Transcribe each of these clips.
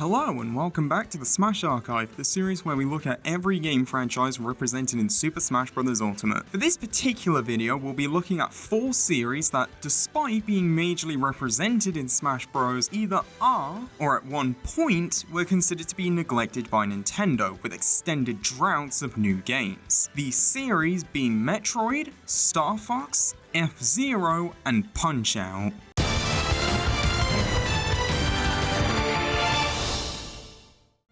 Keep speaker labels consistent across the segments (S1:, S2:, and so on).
S1: Hello and welcome back to the Smash Archive, the series where we look at every game franchise represented in Super Smash Bros. Ultimate. For this particular video, we'll be looking at 4 series that, despite being majorly represented in Smash Bros, either are, or at one point, were considered to be neglected by Nintendo, with extended droughts of new games. These series being Metroid, Star Fox, F-Zero, and Punch-Out!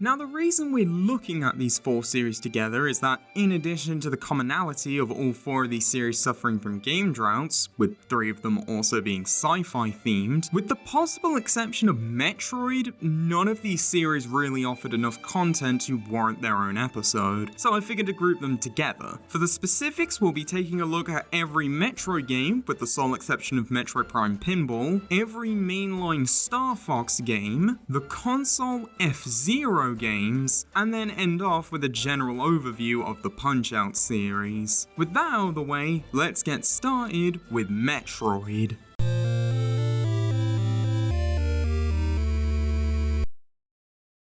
S1: Now, the reason we're looking at these 4 series together is that, in addition to the commonality of all 4 of these series suffering from game droughts, with 3 of them also being sci-fi themed, with the possible exception of Metroid, none of these series really offered enough content to warrant their own episode, so I figured to group them together. For the specifics, we'll be taking a look at every Metroid game, with the sole exception of Metroid Prime Pinball, every mainline Star Fox game, the console F-Zero games, and then end off with a general overview of the Punch-Out series. With that out of the way, let's get started with Metroid.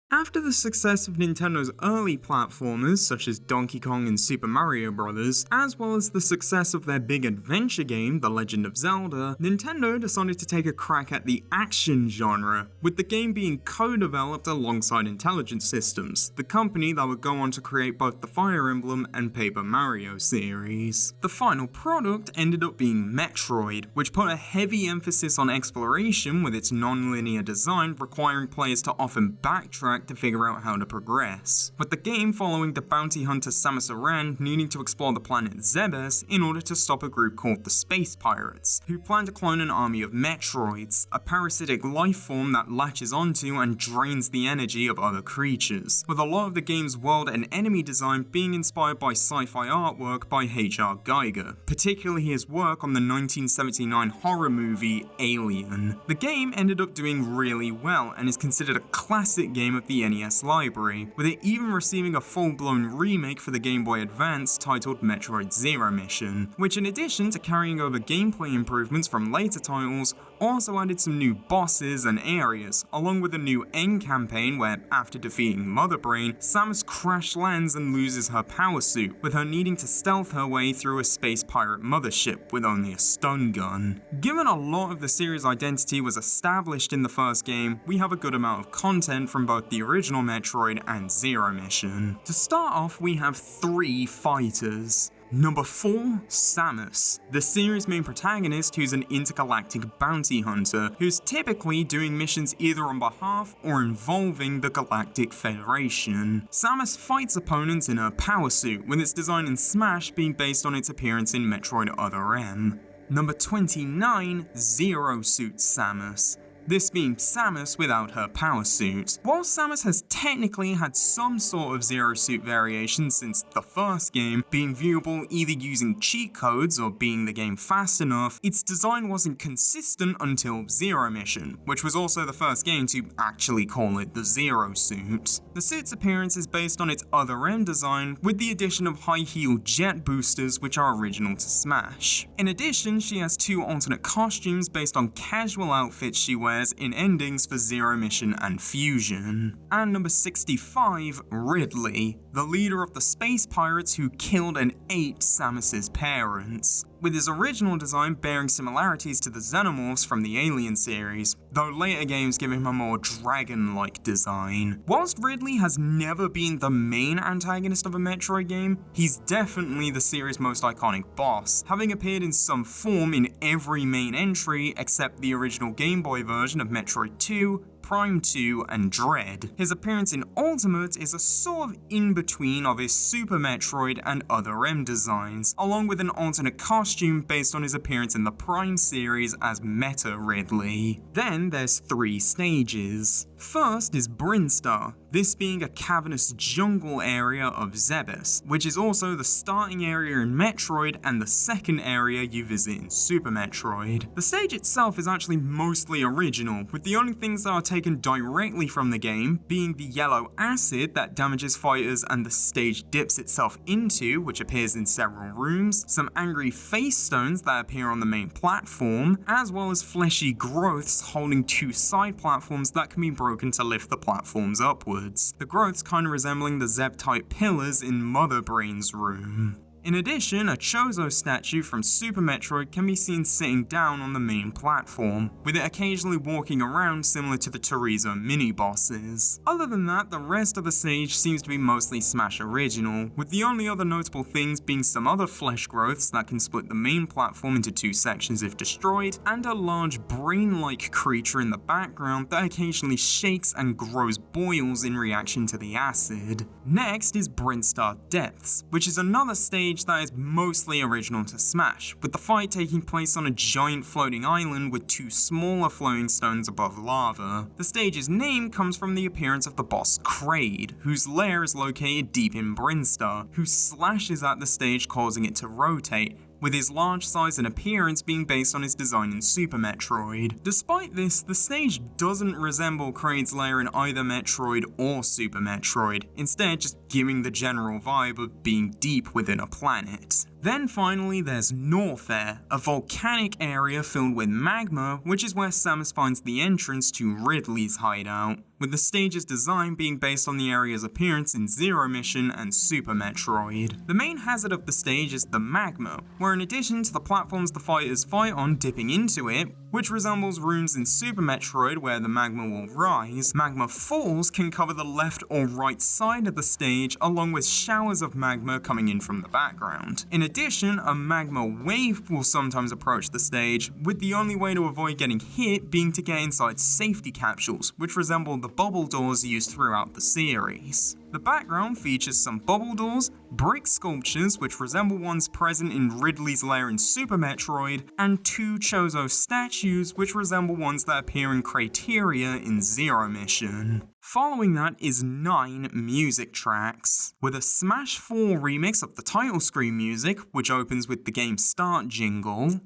S1: After the success of Nintendo's early platformers, such as Donkey Kong and Super Mario Bros., as well as the success of their big adventure game, The Legend of Zelda, Nintendo decided to take a crack at the action genre, with the game being co-developed alongside Intelligent Systems, the company that would go on to create both the Fire Emblem and Paper Mario series. The final product ended up being Metroid, which put a heavy emphasis on exploration with its non-linear design requiring players to often backtrack to figure out how to progress, with the game following the bounty hunter Samus Aran needing to explore the planet Zebes in order to stop a group called the Space Pirates, who plan to clone an army of Metroids, a parasitic life form that latches onto and drains the energy of other creatures, with a lot of the game's world and enemy design being inspired by sci-fi artwork by H.R. Geiger, particularly his work on the 1979 horror movie Alien. The game ended up doing really well and is considered a classic game of the NES library, with it even receiving a full-blown remake for the Game Boy Advance titled Metroid Zero Mission, which in addition to carrying over gameplay improvements from later titles, also added some new bosses and areas, along with a new end campaign where, after defeating Mother Brain, Samus crash lands and loses her power suit, with her needing to stealth her way through a space pirate mothership with only a stun gun. Given a lot of the series' identity was established in the first game, we have a good amount of content from both the original Metroid and Zero Mission. To start off, we have 3 fighters. Number 4, Samus, the series' main protagonist who's an intergalactic bounty hunter who's typically doing missions either on behalf or involving the Galactic Federation. Samus fights opponents in her power suit, with its design in Smash being based on its appearance in Metroid Other M. Number 29, Zero Suit Samus, this being Samus without her power suit. While Samus has technically had some sort of Zero Suit variation since the first game, being viewable either using cheat codes or being the game fast enough, its design wasn't consistent until Zero Mission, which was also the first game to actually call it the Zero Suit. The suit's appearance is based on its Other M design, with the addition of high-heel jet boosters which are original to Smash. In addition, she has 2 alternate costumes based on casual outfits she wears in endings for Zero Mission and Fusion. And number 65, Ridley, the leader of the Space Pirates who killed and ate Samus's parents, with his original design bearing similarities to the Xenomorphs from the Alien series, though later games give him a more dragon-like design. Whilst Ridley has never been the main antagonist of a Metroid game, he's definitely the series' most iconic boss, having appeared in some form in every main entry except the original Game Boy version of Metroid 2, Prime 2, and Dread. His appearance in Ultimate is a sort of in-between of his Super Metroid and Other M designs, along with an alternate costume based on his appearance in the Prime series as Meta Ridley. Then there's 3 stages. First is Brinstar, this being a cavernous jungle area of Zebes, which is also the starting area in Metroid and the second area you visit in Super Metroid. The stage itself is actually mostly original, with the only things that are taken directly from the game being the yellow acid that damages fighters and the stage dips itself into, which appears in several rooms, some angry face stones that appear on the main platform, as well as fleshy growths holding 2 side platforms that can be broken broken to lift the platforms upwards, the growths kinda resembling the Zeb-type pillars in Mother Brain's room. In addition, a Chozo statue from Super Metroid can be seen sitting down on the main platform, with it occasionally walking around similar to the Teresa mini-bosses. Other than that, the rest of the stage seems to be mostly Smash original, with the only other notable things being some other flesh growths that can split the main platform into two sections if destroyed, and a large brain-like creature in the background that occasionally shakes and grows boils in reaction to the acid. Next is Brinstar Depths, which is another stage that is mostly original to Smash, with the fight taking place on a giant floating island with two smaller flowing stones above lava. The stage's name comes from the appearance of the boss Kraid, whose lair is located deep in Brinstar, who slashes at the stage causing it to rotate, with his large size and appearance being based on his design in Super Metroid. Despite this, the stage doesn't resemble Kraid's lair in either Metroid or Super Metroid, instead just giving the general vibe of being deep within a planet. Then finally there's North Air, a volcanic area filled with magma, which is where Samus finds the entrance to Ridley's hideout, with the stage's design being based on the area's appearance in Zero Mission and Super Metroid. The main hazard of the stage is the magma, where in addition to the platforms the fighters fight on dipping into it, which resembles rooms in Super Metroid where the magma will rise, magma falls can cover the left or right side of the stage along with showers of magma coming in from the background. In addition, a magma wave will sometimes approach the stage, with the only way to avoid getting hit being to get inside safety capsules, which resemble the bubble doors used throughout the series. The background features some bubble doors, brick sculptures which resemble ones present in Ridley's lair in Super Metroid, and two Chozo statues which resemble ones that appear in Crateria in Zero Mission. Following that is 9 music tracks, with a Smash 4 remix of the title screen music, which opens with the game's start jingle,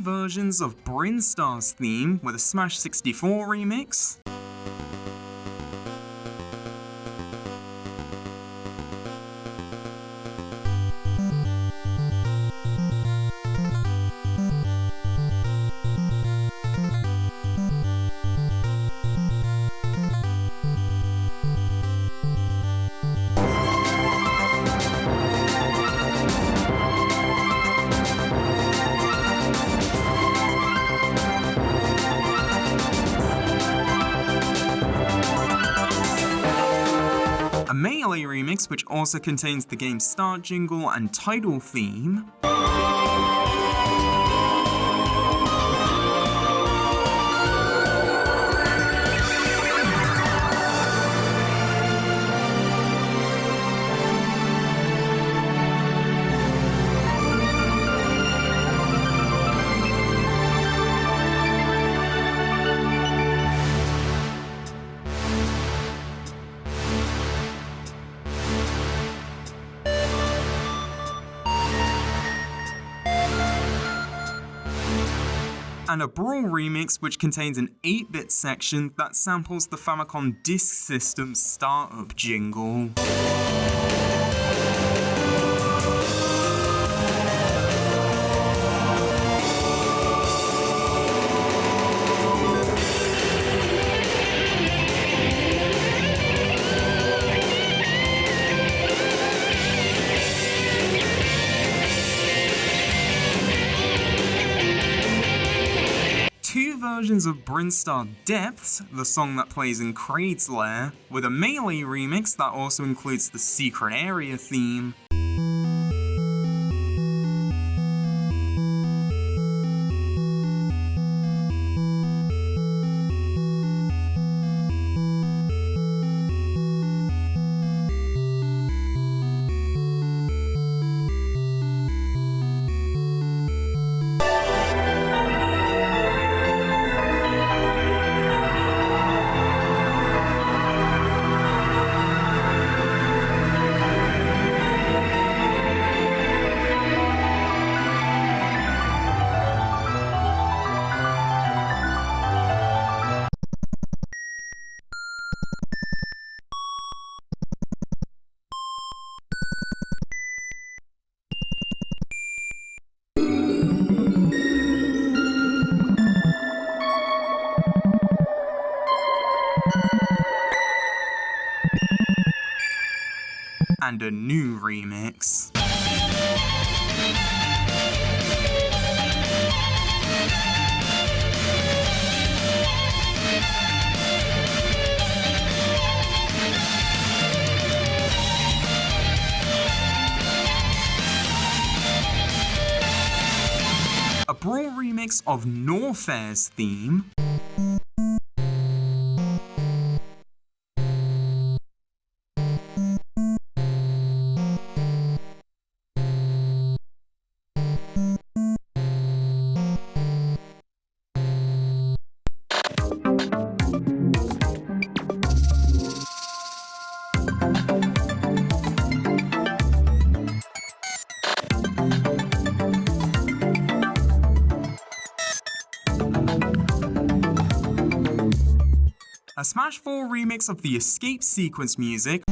S1: versions of Brinstar's theme with a Smash 64 remix, a Melee remix which also contains the game's start jingle and title theme, and a Brawl remix which contains an 8-bit section that samples the Famicom Disk System's startup jingle. Versions of Brinstar Depths, the song that plays in Kraid's lair, with a Melee remix that also includes the secret area theme, and a new remix. A Brawl remix of Norfair's theme, a Smash 4 remix of the Escape sequence music,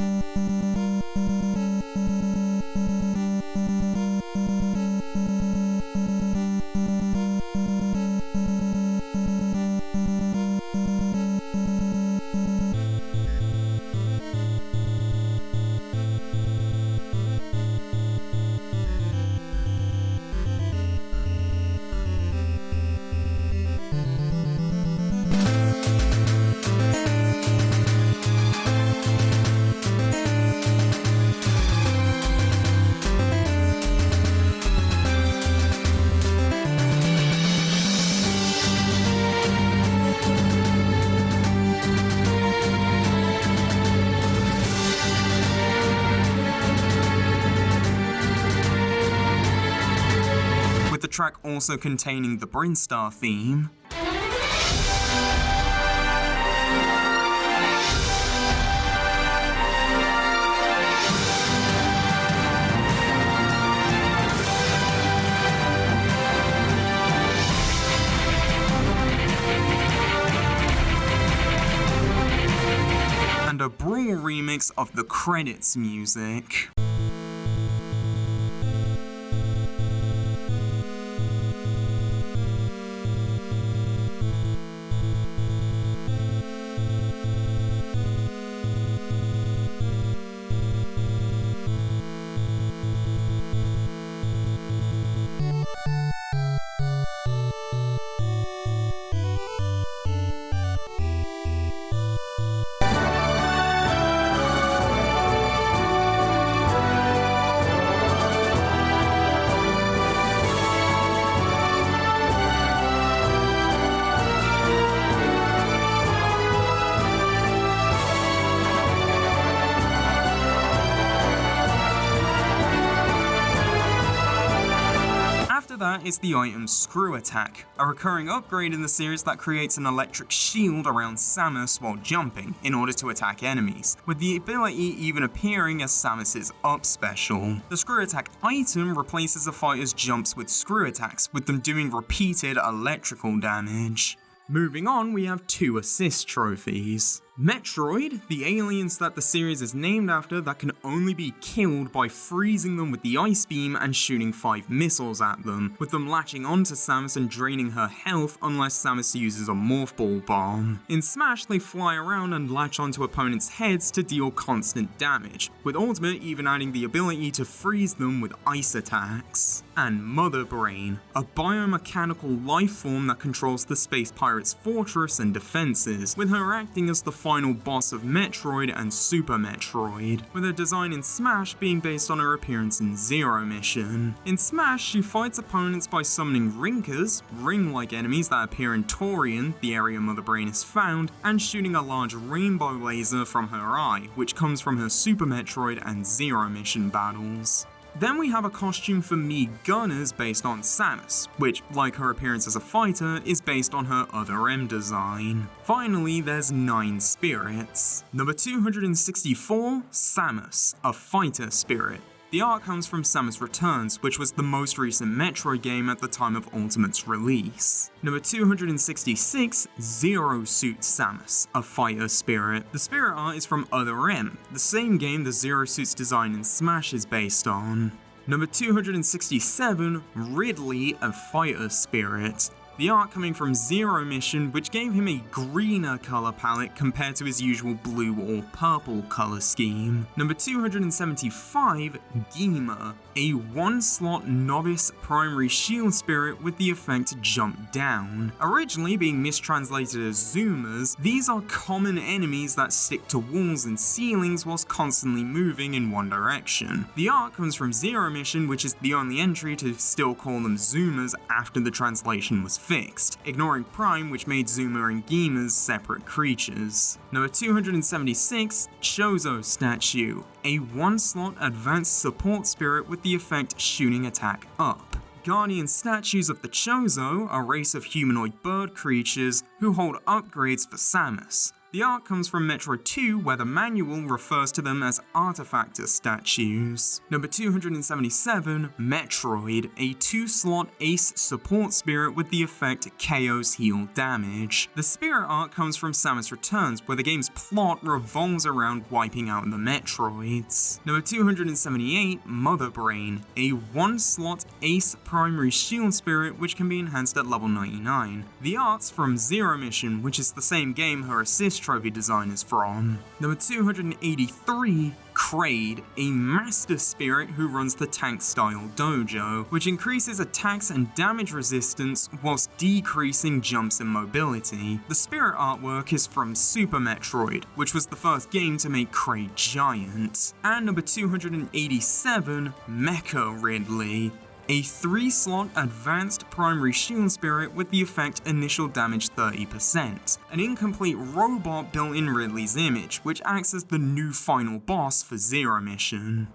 S1: with the track also containing the Brinstar theme. And a Brawl remix of the credits music. That is the item Screw Attack, a recurring upgrade in the series that creates an electric shield around Samus while jumping in order to attack enemies, with the ability even appearing as Samus's up special. The Screw Attack item replaces a fighter's jumps with screw attacks, with them doing repeated electrical damage. Moving on, we have 2 assist trophies. Metroid, the aliens that the series is named after that can only be killed by freezing them with the ice beam and shooting 5 missiles at them, with them latching onto Samus and draining her health unless Samus uses a Morph Ball bomb. In Smash, they fly around and latch onto opponents' heads to deal constant damage, with Ultimate even adding the ability to freeze them with ice attacks. And Mother Brain, a biomechanical life form that controls the Space Pirate's fortress and defenses, with her acting as the final boss of Metroid and Super Metroid, with her design in Smash being based on her appearance in Zero Mission. In Smash, she fights opponents by summoning Rinkers, ring-like enemies that appear in Torian, the area Mother Brain is found, and shooting a large rainbow laser from her eye, which comes from her Super Metroid and Zero Mission battles. Then we have a costume for Mii Gunners based on Samus, which, like her appearance as a fighter, is based on her Other M design. Finally, there's 9 spirits. Number 264, Samus, a fighter spirit. The art comes from Samus Returns, which was the most recent Metroid game at the time of Ultimate's release. Number 266, Zero Suit Samus, a fighter spirit. The spirit art is from Other M, the same game the Zero Suit's design in Smash is based on. Number 267, Ridley, a fighter spirit. The the art coming from Zero Mission, which gave him a greener color palette compared to his usual blue or purple color scheme. Number 275, Gima, a one-slot novice primary shield spirit with the effect Jump Down. Originally being mistranslated as Zoomers, these are common enemies that stick to walls and ceilings whilst constantly moving in one direction. The art comes from Zero Mission, which is the only entry to still call them Zoomers after the translation was fixed, ignoring Prime, which made Zoomer and Gimas separate creatures. Number 276, Chozo Statue, a one-slot advanced support spirit with the effect Shooting Attack Up. Guardian statues of the Chozo, a race of humanoid bird creatures who hold upgrades for Samus. The art comes from Metroid 2, where the manual refers to them as Artifactor statues. Number 277, Metroid, a two-slot ace support spirit with the effect KO's Heal Damage. The spirit art comes from Samus Returns, where the game's plot revolves around wiping out the Metroids. Number 278, Mother Brain, a one-slot ace primary shield spirit which can be enhanced at level 99. The art's from Zero Mission, which is the same game her assist trophy design is from. Number 283, Kraid, a master spirit who runs the tank-style dojo, which increases attacks and damage resistance whilst decreasing jumps and mobility. The spirit artwork is from Super Metroid, which was the first game to make Kraid giant. And number 287, Mecha Ridley, a 3-slot advanced primary shield spirit with the effect initial damage 30%, an incomplete robot built in Ridley's image, which acts as the new final boss for Zero Mission.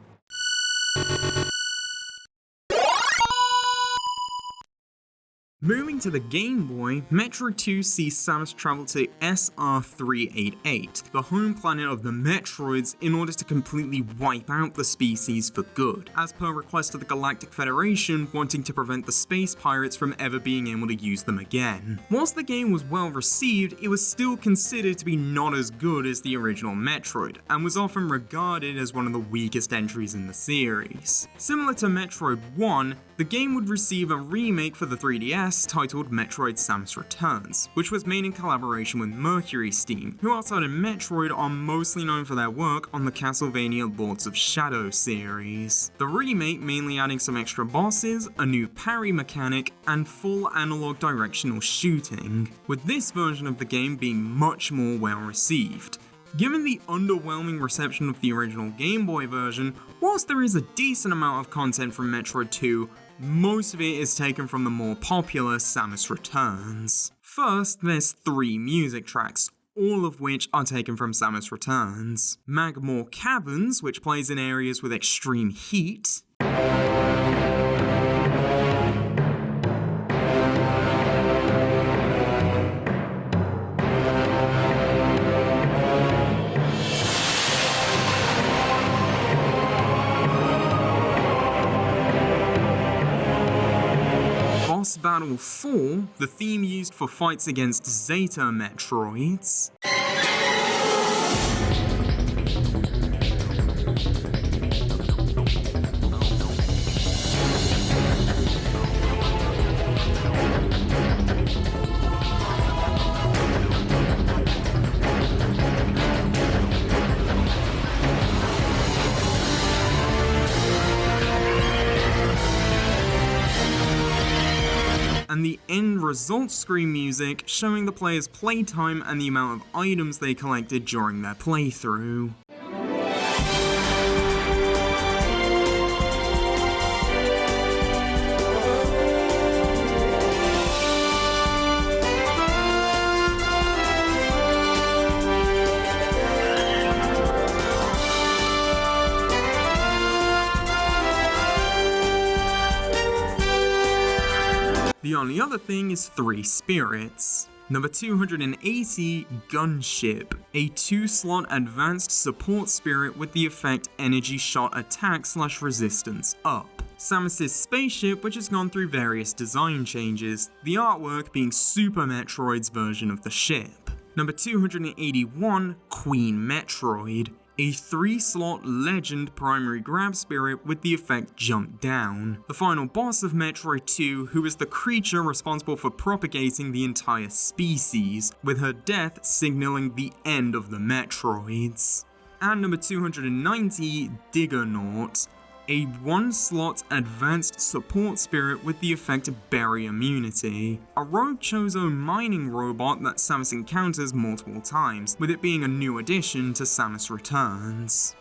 S1: Moving to the Game Boy, Metroid 2 sees Samus travel to SR388, the home planet of the Metroids, in order to completely wipe out the species for good, as per request of the Galactic Federation wanting to prevent the space pirates from ever being able to use them again. Whilst the game was well received, it was still considered to be not as good as the original Metroid, and was often regarded as one of the weakest entries in the series. Similar to Metroid 1, the game would receive a remake for the 3DS titled Metroid Samus Returns, which was made in collaboration with Mercury Steam, who outside of Metroid are mostly known for their work on the Castlevania Lords of Shadow series. The remake mainly adding some extra bosses, a new parry mechanic, and full analog directional shooting, with this version of the game being much more well received. Given the underwhelming reception of the original Game Boy version, whilst there is a decent amount of content from Metroid 2, most of it is taken from the more popular Samus Returns. First, there's 3 music tracks, all of which are taken from Samus Returns. Magmore Caverns, which plays in areas with extreme heat. Battle 4, the theme used for fights against Zeta Metroids. And the end result screen music showing the player's playtime and the amount of items they collected during their playthrough. The only other thing is 3 spirits. Number 280, Gunship, a 2-slot advanced support spirit with the effect Energy Shot Attack / Resistance Up. Samus' spaceship, which has gone through various design changes, the artwork being Super Metroid's version of the ship. Number 281, Queen Metroid, a 3-slot Legend primary grab spirit with the effect Jump Down, the final boss of Metroid 2, who is the creature responsible for propagating the entire species, with her death signaling the end of the Metroids. And number 290, Diggernaut, a 1-slot advanced support spirit with the effect Berry Immunity, a rogue Chozo mining robot that Samus encounters multiple times, with it being a new addition to Samus Returns.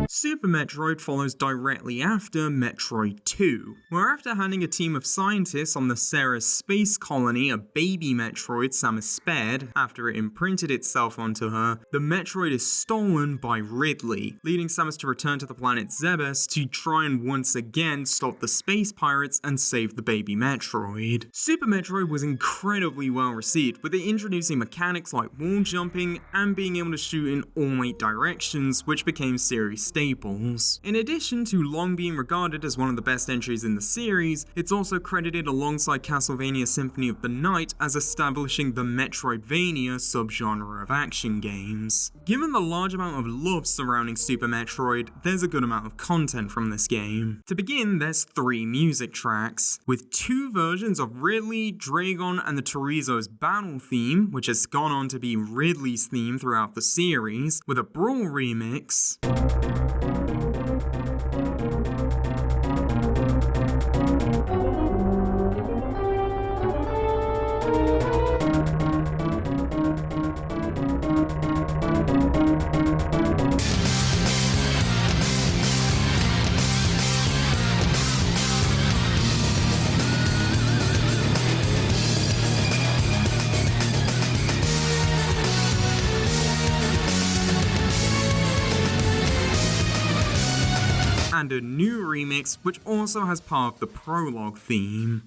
S1: Super Metroid follows directly after Metroid 2, where after handing a team of scientists on the Ceres space colony a baby Metroid Samus spared after it imprinted itself onto her, the Metroid is stolen by Ridley, leading Samus to return to the planet Zebes to try and once again stop the space pirates and save the baby Metroid. Super Metroid was incredibly well received, with it introducing mechanics like wall jumping and being able to shoot in all 8 directions, which became series staples. In addition to long being regarded as one of the best entries in the series, it's also credited alongside Castlevania Symphony of the Night as establishing the Metroidvania subgenre of action games. Given the large amount of love surrounding Super Metroid, there's a good amount of content from this game. To begin, there's 3 music tracks, with 2 versions of Ridley, Dragon, and the Torizo's battle theme, which has gone on to be Ridley's theme throughout the series, with a Brawl remix, and a new remix which also has part of the prologue theme.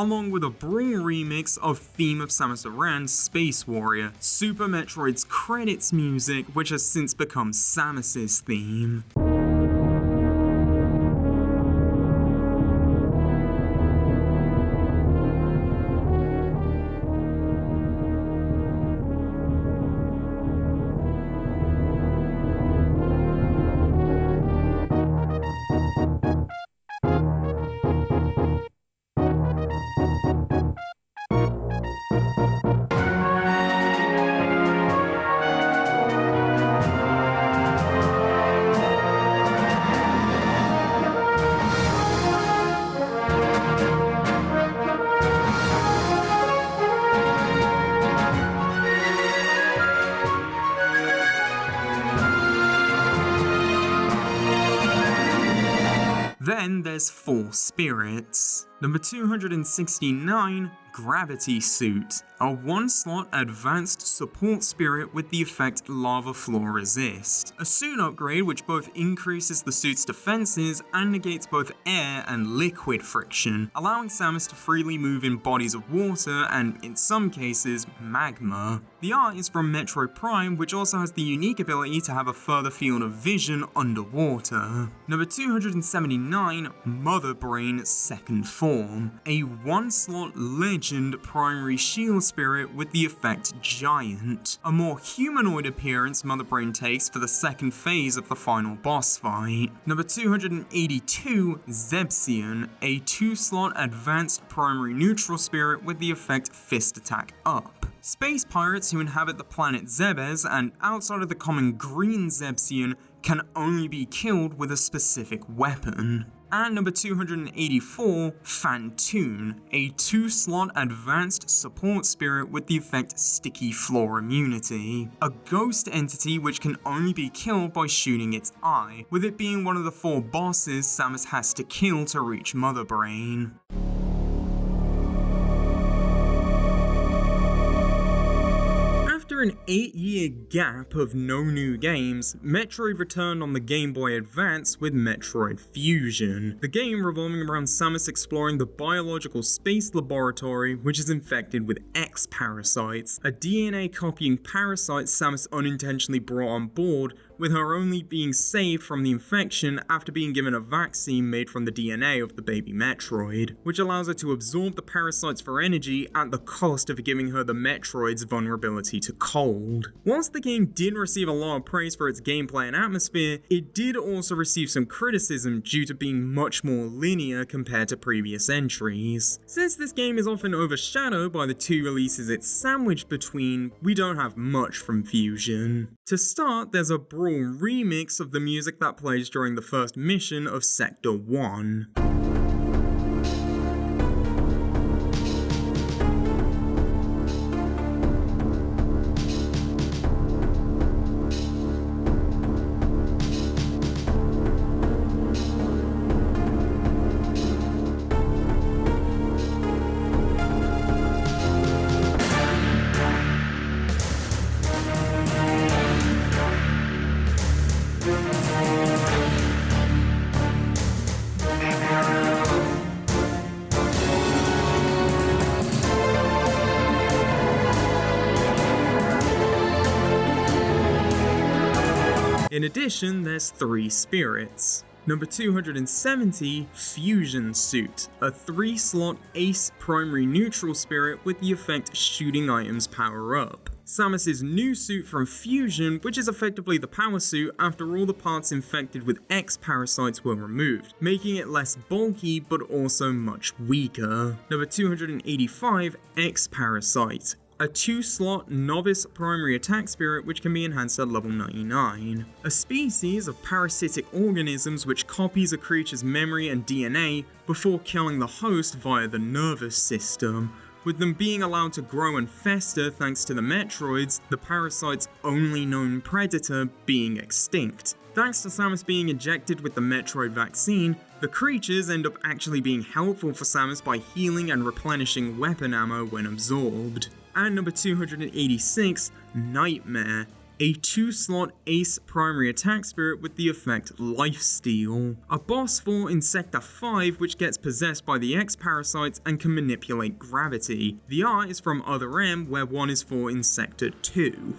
S1: Along with a Brawl remix of Theme of Samus Aran's Space Warrior, Super Metroid's credits music, which has since become Samus's theme. Then there's 4 spirits. Number 269, Gravity Suit, a 1-slot advanced support spirit with the effect Lava Floor Resist. A suit upgrade which both increases the suit's defenses and negates both air and liquid friction, allowing Samus to freely move in bodies of water and, in some cases, magma. The art is from Metroid Prime, which also has the unique ability to have a further field of vision underwater. Number 279, Mother Brain Second Form, a 1-slot Legend primary shield spirit with the effect Giant, a more humanoid appearance Mother Brain takes for the second phase of the final boss fight. Number 282, Zebsian, a 2-slot advanced primary neutral spirit with the effect Fist Attack Up. Space pirates who inhabit the planet Zebes and outside of the common green Zebsian can only be killed with a specific weapon. And number 284, Fantoon, a 2-slot advanced support spirit with the effect Sticky Floor Immunity, a ghost entity which can only be killed by shooting its eye, with it being one of the 4 bosses Samus has to kill to reach Mother Brain. After an 8-year gap of no new games, Metroid returned on the Game Boy Advance with Metroid Fusion, the game revolving around Samus exploring the biological space laboratory which is infected with X-parasites, a DNA-copying parasite Samus unintentionally brought on board, with her only being saved from the infection after being given a vaccine made from the DNA of the baby Metroid, which allows her to absorb the parasites for energy at the cost of giving her the Metroid's vulnerability to cold. Whilst the game did receive a lot of praise for its gameplay and atmosphere, it did also receive some criticism due to being much more linear compared to previous entries. Since this game is often overshadowed by the two releases it's sandwiched between, we don't have much from Fusion. To start, there's a brawl remix of the music that plays during the first mission of Sector 1. In addition, there's 3 spirits. Number 270, Fusion Suit, a 3-slot ace primary neutral spirit with the effect shooting items power up. Samus' new suit from Fusion, which is effectively the power suit after all the parts infected with X-parasites were removed, making it less bulky but also much weaker. Number 285, X-Parasite, a 2-slot novice primary attack spirit which can be enhanced at level 99. A species of parasitic organisms which copies a creature's memory and DNA before killing the host via the nervous system, with them being allowed to grow and fester thanks to the Metroids, the parasite's only known predator being extinct. Thanks to Samus being injected with the Metroid vaccine, the creatures end up actually being helpful for Samus by healing and replenishing weapon ammo when absorbed. And number 286, Nightmare, a 2-slot ace primary attack spirit with the effect Lifesteal, a boss for in Sector 5 which gets possessed by the X-parasites and can manipulate gravity. The art is from Other M, where 1 is for in Sector 2.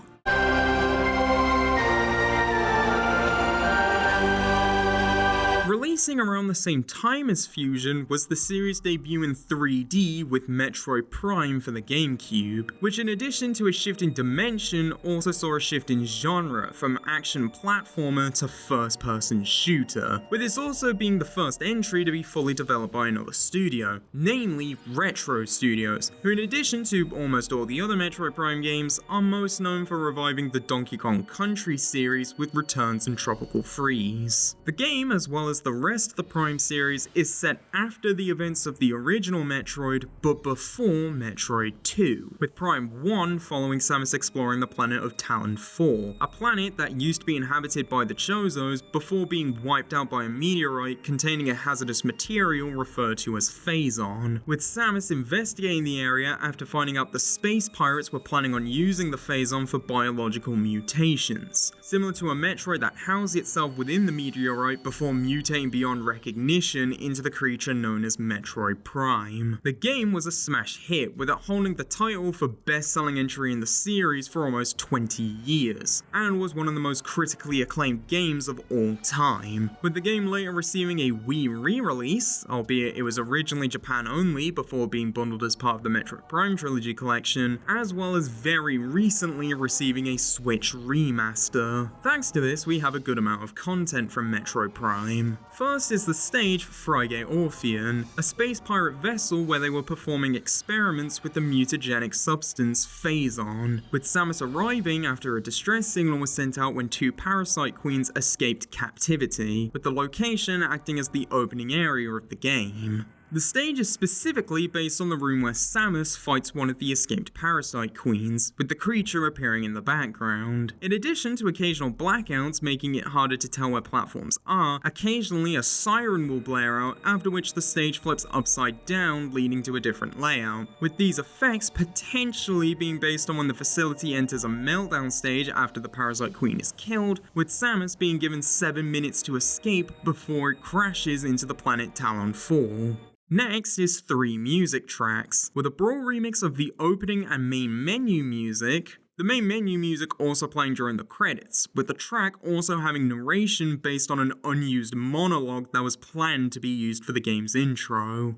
S1: Releasing around the same time as Fusion was the series' debut in 3D with Metroid Prime for the GameCube, which in addition to a shift in dimension also saw a shift in genre from action platformer to first-person shooter, with this also being the first entry to be fully developed by another studio, namely Retro Studios, who in addition to almost all the other Metroid Prime games are most known for reviving the Donkey Kong Country series with Returns and Tropical Freeze. The game, as well as the rest of the Prime series, is set after the events of the original Metroid, but before Metroid 2, with Prime 1 following Samus exploring the planet of Talon 4, a planet that used to be inhabited by the Chozos before being wiped out by a meteorite containing a hazardous material referred to as Phazon, with Samus investigating the area after finding out the space pirates were planning on using the Phazon for biological mutations, similar to a Metroid that housed itself within the meteorite before mutating beyond recognition into the creature known as Metroid Prime. The game was a smash hit, with it holding the title for best-selling entry in the series for almost 20 years, and was one of the most critically acclaimed games of all time, with the game later receiving a Wii re-release, albeit it was originally Japan only before being bundled as part of the Metroid Prime Trilogy collection, as well as very recently receiving a Switch remaster. Thanks to this, we have a good amount of content from Metroid Prime. First is the stage for Frigate Orpheon, a space pirate vessel where they were performing experiments with the mutagenic substance Phazon, with Samus arriving after a distress signal was sent out when 2 parasite queens escaped captivity, with the location acting as the opening area of the game. The stage is specifically based on the room where Samus fights one of the escaped parasite queens, with the creature appearing in the background. In addition to occasional blackouts making it harder to tell where platforms are, occasionally a siren will blare out, after which the stage flips upside down, leading to a different layout, with these effects potentially being based on when the facility enters a meltdown stage after the parasite queen is killed, with Samus being given 7 minutes to escape before it crashes into the planet Talon 4. Next is 3 music tracks, with a Brawl remix of the opening and main menu music, the main menu music also playing during the credits, with the track also having narration based on an unused monologue that was planned to be used for the game's intro.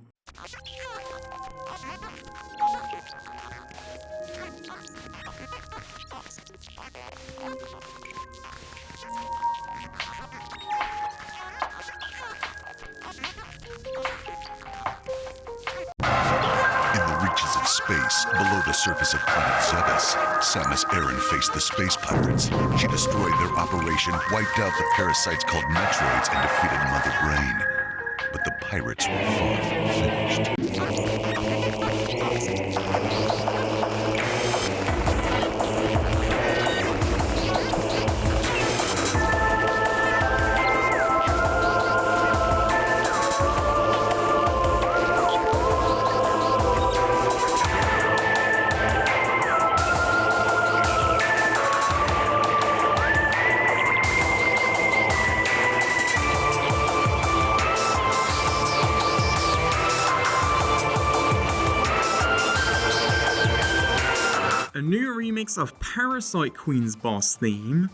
S2: Space, below the surface of planet Zegas, Samus Aran faced the space pirates. She destroyed their operation, wiped out the parasites called Metroids, and defeated Mother Brain. But the pirates were far from finished.
S1: A new remix of Parasite Queen's boss theme,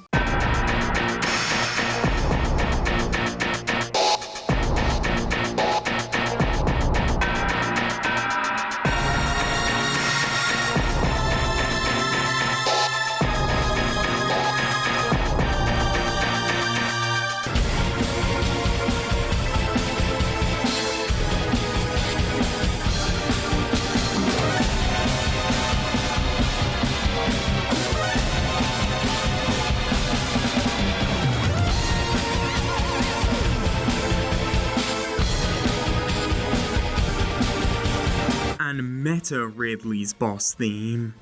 S1: and Meta Ridley's boss theme.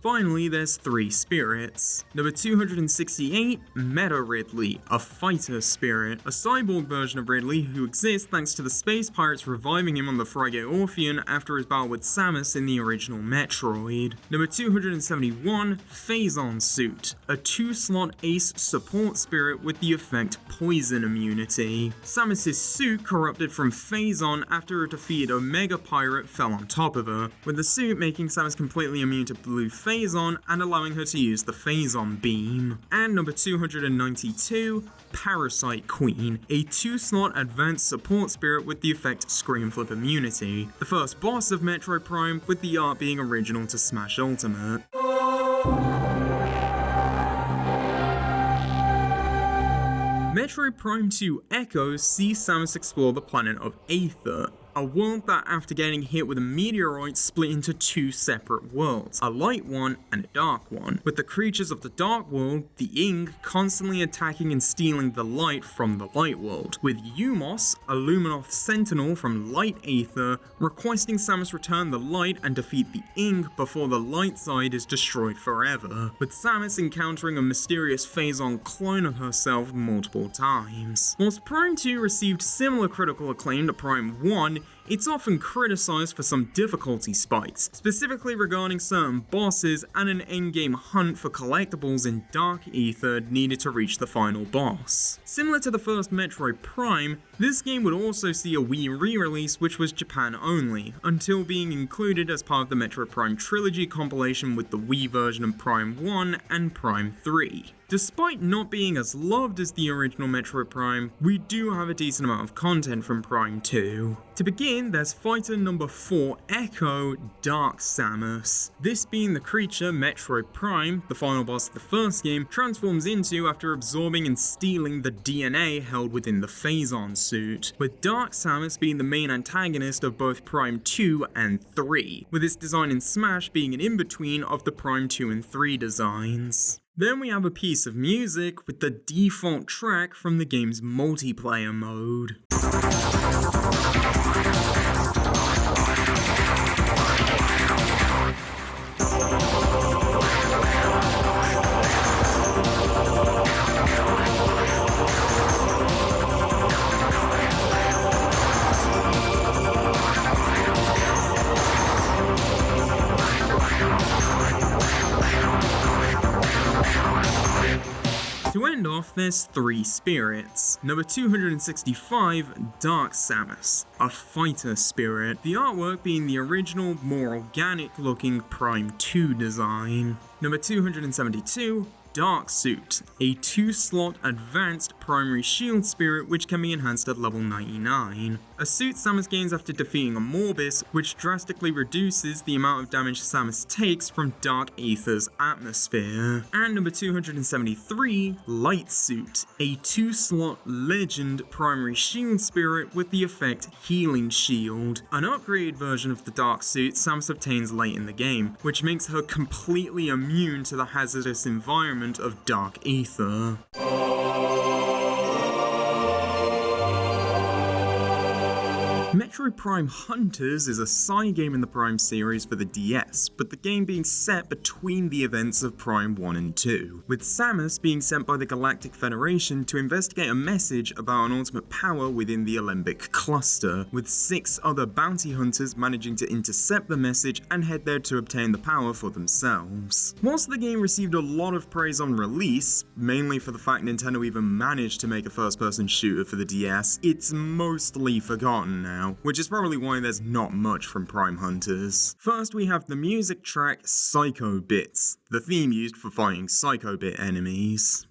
S1: Finally, there's 3 spirits. Number 268, Meta Ridley, a fighter spirit, a cyborg version of Ridley who exists thanks to the space pirates reviving him on the Frigate Orpheon after his battle with Samus in the original Metroid. Number 271, Phazon Suit, a 2-slot ace support spirit with the effect Poison Immunity. Samus' suit corrupted from Phazon after a defeated Omega Pirate fell on top of her, with the suit making Samus completely immune to blue Phazon and allowing her to use the Phazon Beam. And number 292, Parasite Queen, a 2-slot advanced support spirit with the effect Screamflip Immunity, the first boss of Metroid Prime, with the art being original to Smash Ultimate. Metroid Prime 2 Echoes sees Samus explore the planet of Aether, a world that, after getting hit with a meteorite, split into 2 separate worlds, a light one and a dark one, with the creatures of the dark world, the Ing, constantly attacking and stealing the light from the light world, with Umos, a Luminoth sentinel from Light Aether, requesting Samus return the light and defeat the Ing before the light side is destroyed forever, with Samus encountering a mysterious Phazon clone of herself multiple times. Whilst Prime 2 received similar critical acclaim to Prime 1, it's often criticized for some difficulty spikes, specifically regarding certain bosses and an endgame hunt for collectibles in Dark Aether needed to reach the final boss. Similar to the first Metroid Prime, this game would also see a Wii re-release which was Japan only, until being included as part of the Metroid Prime trilogy compilation with the Wii version of Prime 1 and Prime 3. Despite not being as loved as the original Metroid Prime, we do have a decent amount of content from Prime 2. To begin, begin, there's fighter number 4 Echo, Dark Samus. This being the creature Metroid Prime, the final boss of the first game, transforms into after absorbing and stealing the DNA held within the Phazon suit, with Dark Samus being the main antagonist of both Prime 2 and 3, with its design in Smash being an in-between of the Prime 2 and 3 designs. Then we have a piece of music with the default track from the game's multiplayer mode. To end off, there's 3 spirits. Number 265, Dark Samus, a fighter spirit, the artwork being the original, more organic looking Prime 2 design. Number 272, Dark Suit, a 2-slot advanced primary shield spirit which can be enhanced at level 99. A suit Samus gains after defeating a Morbis, which drastically reduces the amount of damage Samus takes from Dark Aether's atmosphere. And number 273, Light Suit, a 2-slot legend primary shield spirit with the effect Healing Shield, an upgraded version of the Dark Suit Samus obtains late in the game, which makes her completely immune to the hazardous environment of Dark Aether. Metroid Prime Hunters is a side game in the Prime series for the DS, but the game being set between the events of Prime 1 and 2, with Samus being sent by the Galactic Federation to investigate a message about an ultimate power within the Alembic Cluster, with 6 other bounty hunters managing to intercept the message and head there to obtain the power for themselves. Whilst the game received a lot of praise on release, mainly for the fact Nintendo even managed to make a first-person shooter for the DS, it's mostly forgotten now, which is probably why there's not much from Prime Hunters. First we have the music track Psycho Bits, the theme used for fighting Psycho Bit enemies.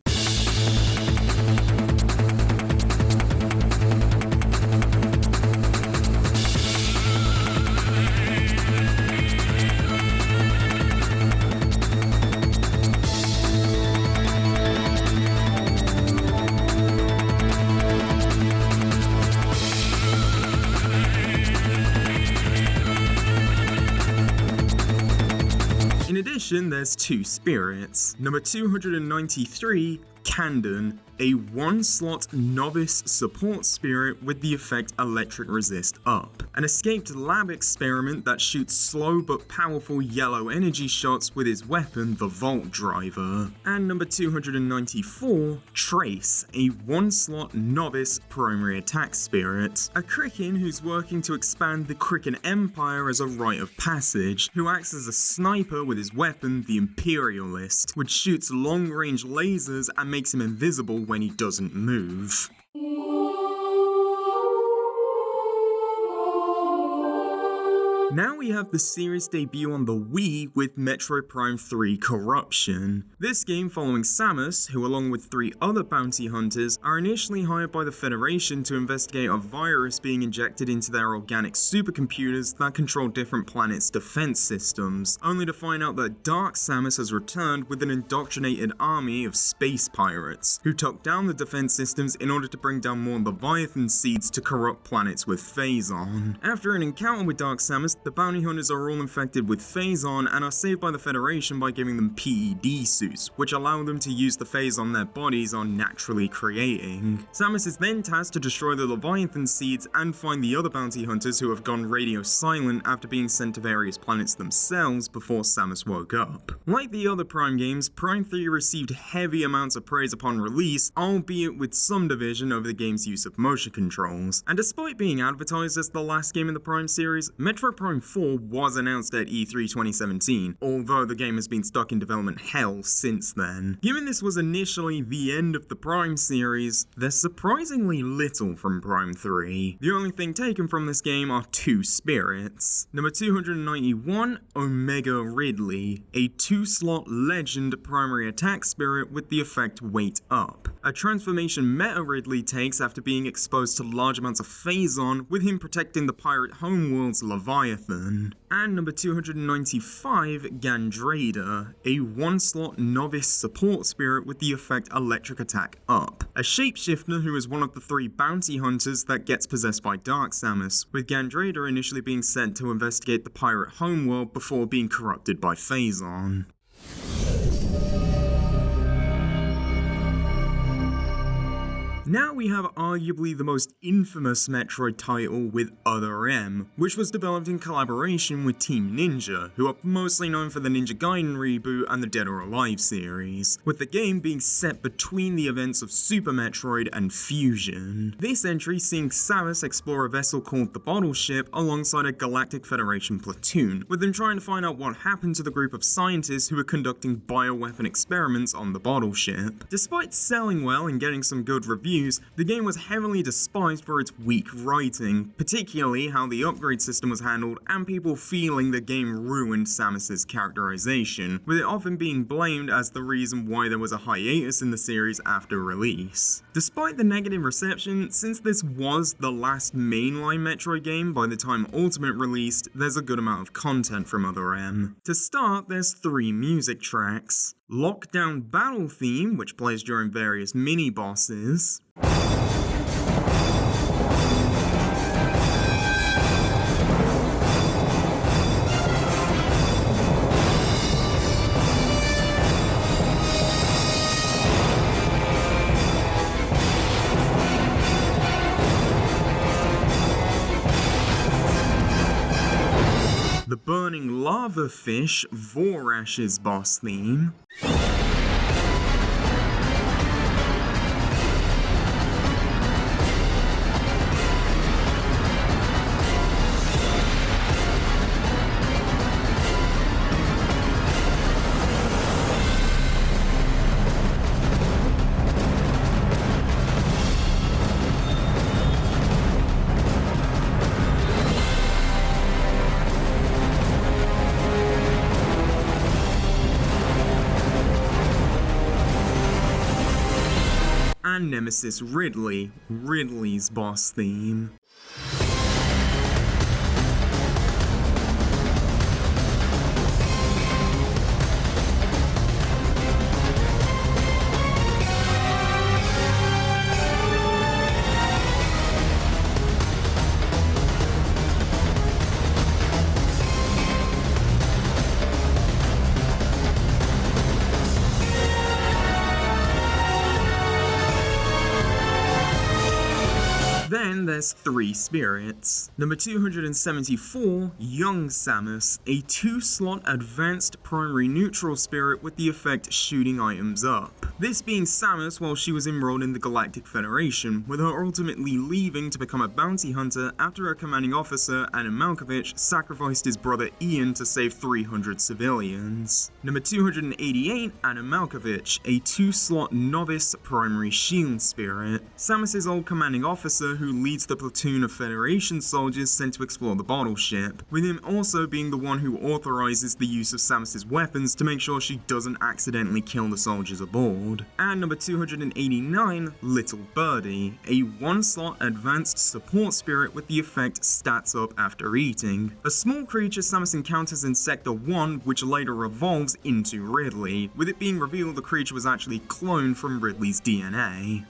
S1: In addition, there's 2 spirits. Number 293, Candon, a 1-slot novice support spirit with the effect Electric Resist Up, an escaped lab experiment that shoots slow but powerful yellow energy shots with his weapon, the Volt Driver. And number 294, Trace, a 1-slot novice primary attack spirit, a Kricken who's working to expand the Kricken Empire as a rite of passage, who acts as a sniper with his weapon, the Imperialist, which shoots long-range lasers and makes him invisible when he doesn't move. Now we have the series debut on the Wii with Metroid Prime 3 Corruption. This game following Samus, who along with 3 other bounty hunters, are initially hired by the Federation to investigate a virus being injected into their organic supercomputers that control different planets' defense systems, only to find out that Dark Samus has returned with an indoctrinated army of space pirates, who took down the defense systems in order to bring down more Leviathan seeds to corrupt planets with Phazon. After an encounter with Dark Samus, the bounty hunters are all infected with Phazon and are saved by the Federation by giving them PED suits, which allow them to use the Phazon their bodies are naturally creating. Samus is then tasked to destroy the Leviathan seeds and find the other bounty hunters who have gone radio silent after being sent to various planets themselves before Samus woke up. Like the other Prime games, Prime 3 received heavy amounts of praise upon release, albeit with some division over the game's use of motion controls. And despite being advertised as the last game in the Prime series, Metroid Prime 4 was announced at E3 2017, although the game has been stuck in development hell since then. Given this was initially the end of the Prime series, there's surprisingly little from Prime 3. The only thing taken from this game are 2 spirits. Number 291, Omega Ridley, a 2-slot legend primary attack spirit with the effect Wait Up, a transformation Meta Ridley takes after being exposed to large amounts of Phazon, with him protecting the pirate homeworld's Leviathan. And number 295, Gandrada, a 1-slot novice support spirit with the effect Electric Attack Up, a shapeshifter who is one of the 3 bounty hunters that gets possessed by Dark Samus, with Gandrada initially being sent to investigate the pirate homeworld before being corrupted by Phazon. Now we have arguably the most infamous Metroid title with Other M, which was developed in collaboration with Team Ninja, who are mostly known for the Ninja Gaiden reboot and the Dead or Alive series, with the game being set between the events of Super Metroid and Fusion. This entry seeing Samus explore a vessel called the Bottle Ship alongside a Galactic Federation platoon, with them trying to find out what happened to the group of scientists who were conducting bioweapon experiments on the Bottle Ship. Despite selling well and getting some good reviews, the game was heavily despised for its weak writing, particularly how the upgrade system was handled and people feeling the game ruined Samus's characterization, with it often being blamed as the reason why there was a hiatus in the series after release. Despite the negative reception, since this was the last mainline Metroid game by the time Ultimate released, there's a good amount of content from Other M. To start, there's 3 music tracks. Lockdown Battle Theme, which plays during various mini-bosses. The Burning Lava Fish, Vorash's boss theme. And Nemesis Ridley, Ridley's boss theme. Then there's 3 spirits. Number 274, Young Samus, a 2-slot advanced primary neutral spirit with the effect shooting items up. This being Samus while she was enrolled in the Galactic Federation, with her ultimately leaving to become a bounty hunter after her commanding officer, Adam Malkovich, sacrificed his brother Ian to save 300 civilians. Number 288, Adam Malkovich, a 2-slot novice primary shield spirit. Samus's old commanding officer who leads the platoon of Federation soldiers sent to explore the Bottle Ship, with him also being the one who authorizes the use of Samus's weapons to make sure she doesn't accidentally kill the soldiers aboard. And number 289, Little Birdie, a 1-slot advanced support spirit with the effect stats up after eating. A small creature Samus encounters in Sector 1 which later evolves into Ridley, with it being revealed the creature was actually cloned from Ridley's DNA.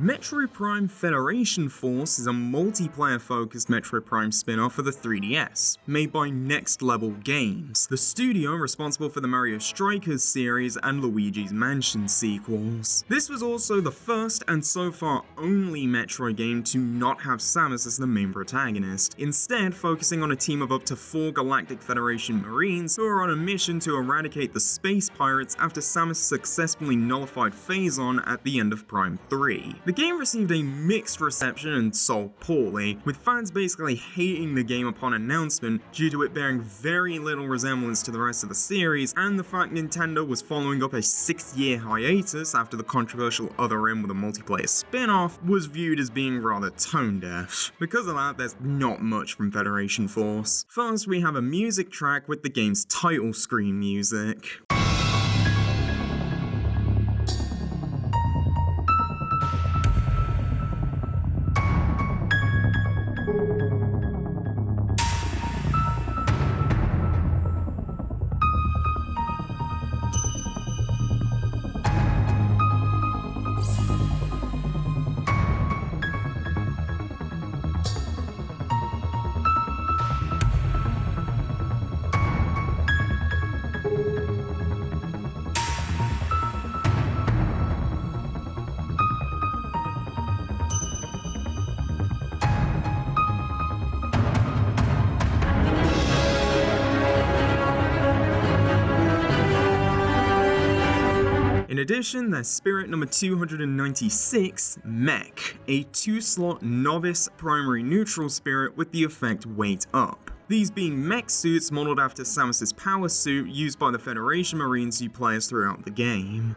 S1: Metroid Prime Federation Force is a multiplayer-focused Metroid Prime spin-off for the 3DS, made by Next Level Games, the studio responsible for the Mario Strikers series and Luigi's Mansion sequels. This was also the first and so far only Metroid game to not have Samus as the main protagonist, instead focusing on a team of up to 4 Galactic Federation Marines who are on a mission to eradicate the space pirates after Samus successfully nullified Phazon at the end of Prime 3. The The game received a mixed reception and sold poorly, with fans basically hating the game upon announcement due to it bearing very little resemblance to the rest of the series, and the fact Nintendo was following up a 6-year hiatus after the controversial Other M with a multiplayer spin-off was viewed as being rather tone-deaf. Because of that, there's not much from Federation Force. First, we have a music track with the game's title screen music. In addition, there's Spirit number 296, Mech, a 2-slot novice primary neutral spirit with the effect Weight Up. These being mech suits modeled after Samus' power suit used by the Federation Marines you play as throughout the game.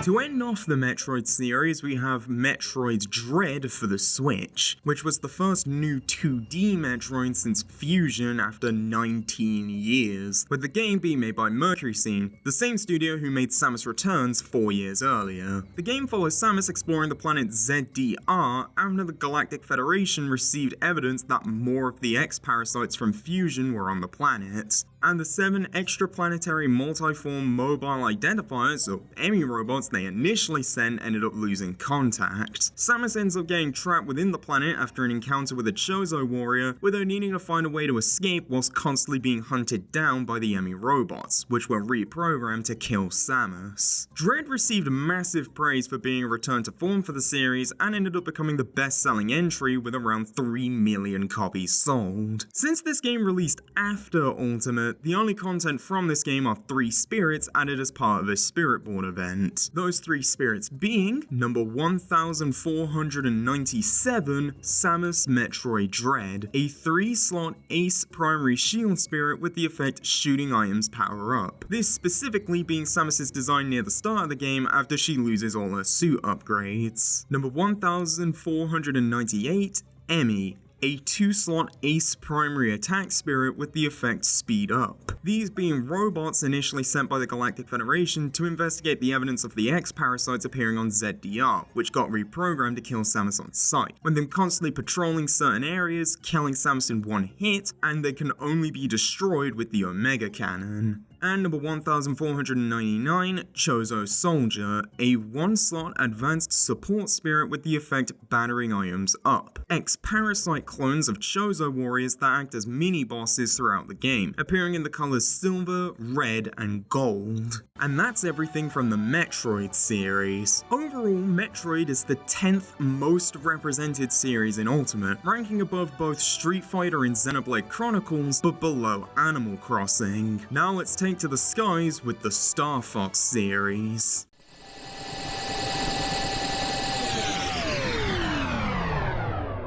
S1: To end off the Metroid series, we have Metroid Dread for the Switch, which was the first new 2D Metroid since Fusion after 19 years, with the game being made by Mercury Scene, the same studio who made Samus Returns 4 years earlier. The game follows Samus exploring the planet ZDR after the Galactic Federation received evidence that more of the X-Parasites from Fusion were on the planet, and the 7 extraplanetary multiform mobile identifiers, or EMI robots they initially sent, ended up losing contact. Samus ends up getting trapped within the planet after an encounter with a Chozo warrior, with her needing to find a way to escape whilst constantly being hunted down by the EMI robots, which were reprogrammed to kill Samus. Dread received massive praise for being a return to form for the series, and ended up becoming the best-selling entry with around 3 million copies sold. Since this game released after Ultimate, the only content from this game are 3 spirits added as part of a Spirit Board event. Those 3 spirits being number 1497, Samus Metroid Dread, a 3-slot Ace primary shield spirit with the effect shooting items power up. This specifically being Samus's design near the start of the game after she loses all her suit upgrades. Number 1498, Emmy, a 2-slot Ace primary attack spirit with the effect Speed Up. These being robots initially sent by the Galactic Federation to investigate the evidence of the X-Parasites appearing on ZDR, which got reprogrammed to kill Samus on sight, with them constantly patrolling certain areas, killing Samus in one hit, and they can only be destroyed with the Omega Cannon. And number 1499, Chozo Soldier, a 1-slot advanced support spirit with the effect battering items up. X-Parasite clones of Chozo warriors that act as mini-bosses throughout the game, appearing in the colors silver, red, and gold. And that's everything from the Metroid series. Overall, Metroid is the 10th most represented series in Ultimate, ranking above both Street Fighter and Xenoblade Chronicles, but below Animal Crossing. Now let's take to the skies with the Star Fox series.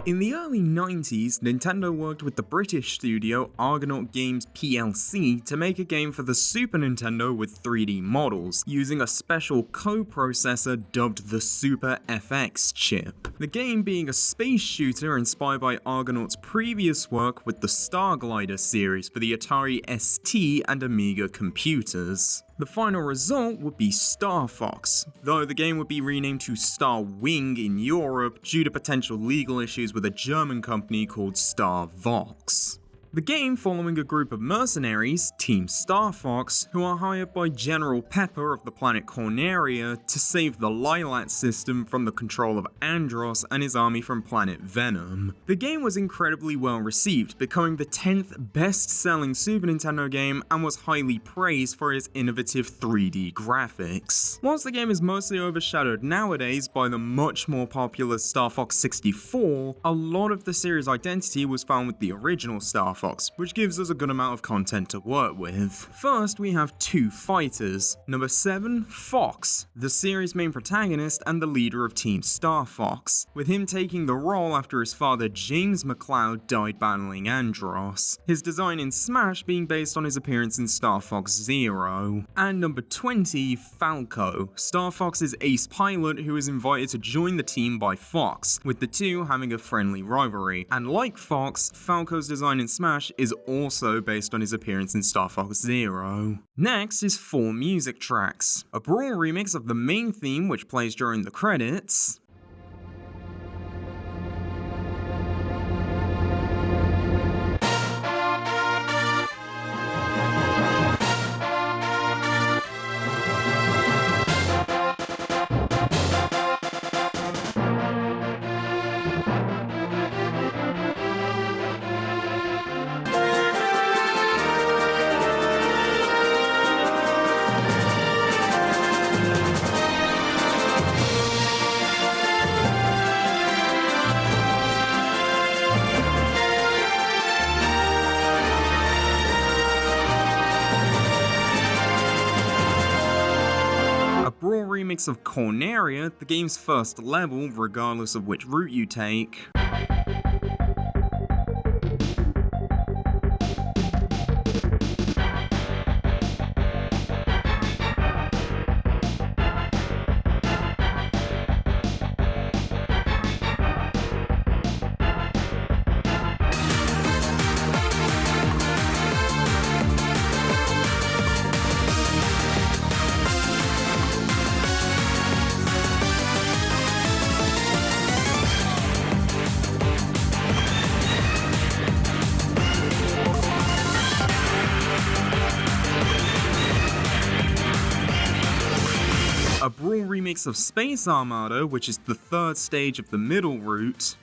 S1: In the early 90s, Nintendo worked with the British studio Argonaut Games plc to make a game for the Super Nintendo with 3D models, using a special coprocessor dubbed the Super FX chip. The game being a space shooter inspired by Argonaut's previous work with the Star Glider series for the Atari ST and Amiga computers. The final result would be Star Fox, though the game would be renamed to Star Wing in Europe due to potential legal issues with a German company called Star Vox. The game following a group of mercenaries, Team Star Fox, who are hired by General Pepper of the planet Corneria to save the Lilat system from the control of Andros and his army from planet Venom. The game was incredibly well received, becoming the 10th best-selling Super Nintendo game and was highly praised for its innovative 3D graphics. Whilst the game is mostly overshadowed nowadays by the much more popular Star Fox 64, a lot of the series' identity was found with the original Star Fox, Fox, which gives us a good amount of content to work with. First, we have two fighters. Number 7, Fox, the series' main protagonist and the leader of Team Star Fox, with him taking the role after his father James McCloud died battling Andross, his design in Smash being based on his appearance in Star Fox Zero. And number 20, Falco, Star Fox's ace pilot who is invited to join the team by Fox, with the two having a friendly rivalry. And like Fox, Falco's design in Smash is also based on his appearance in Star Fox Zero. Next is 4 music tracks, a Brawl remix of the main theme which plays during the credits, remix of Corneria, the game's first level, regardless of which route you take. A Brawl remix of Space Armada, which is the third stage of the middle route.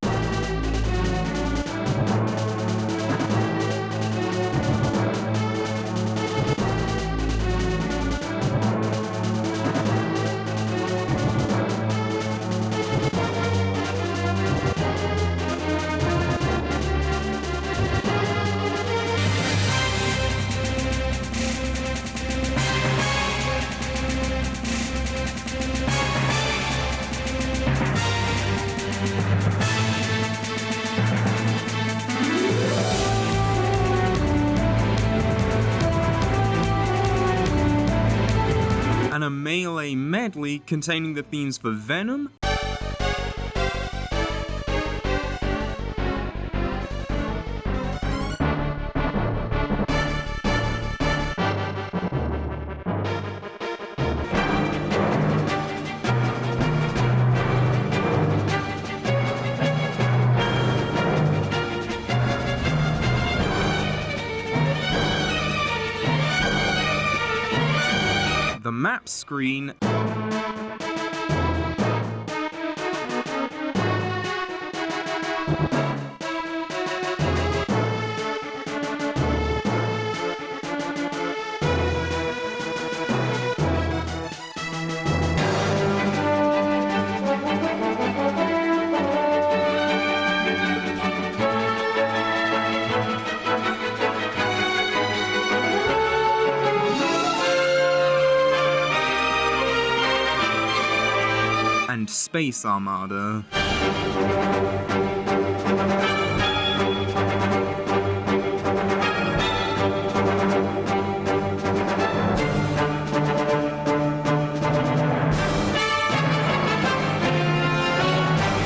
S1: And a Melee medley containing the themes for Venom, the map screen, and Space Armada.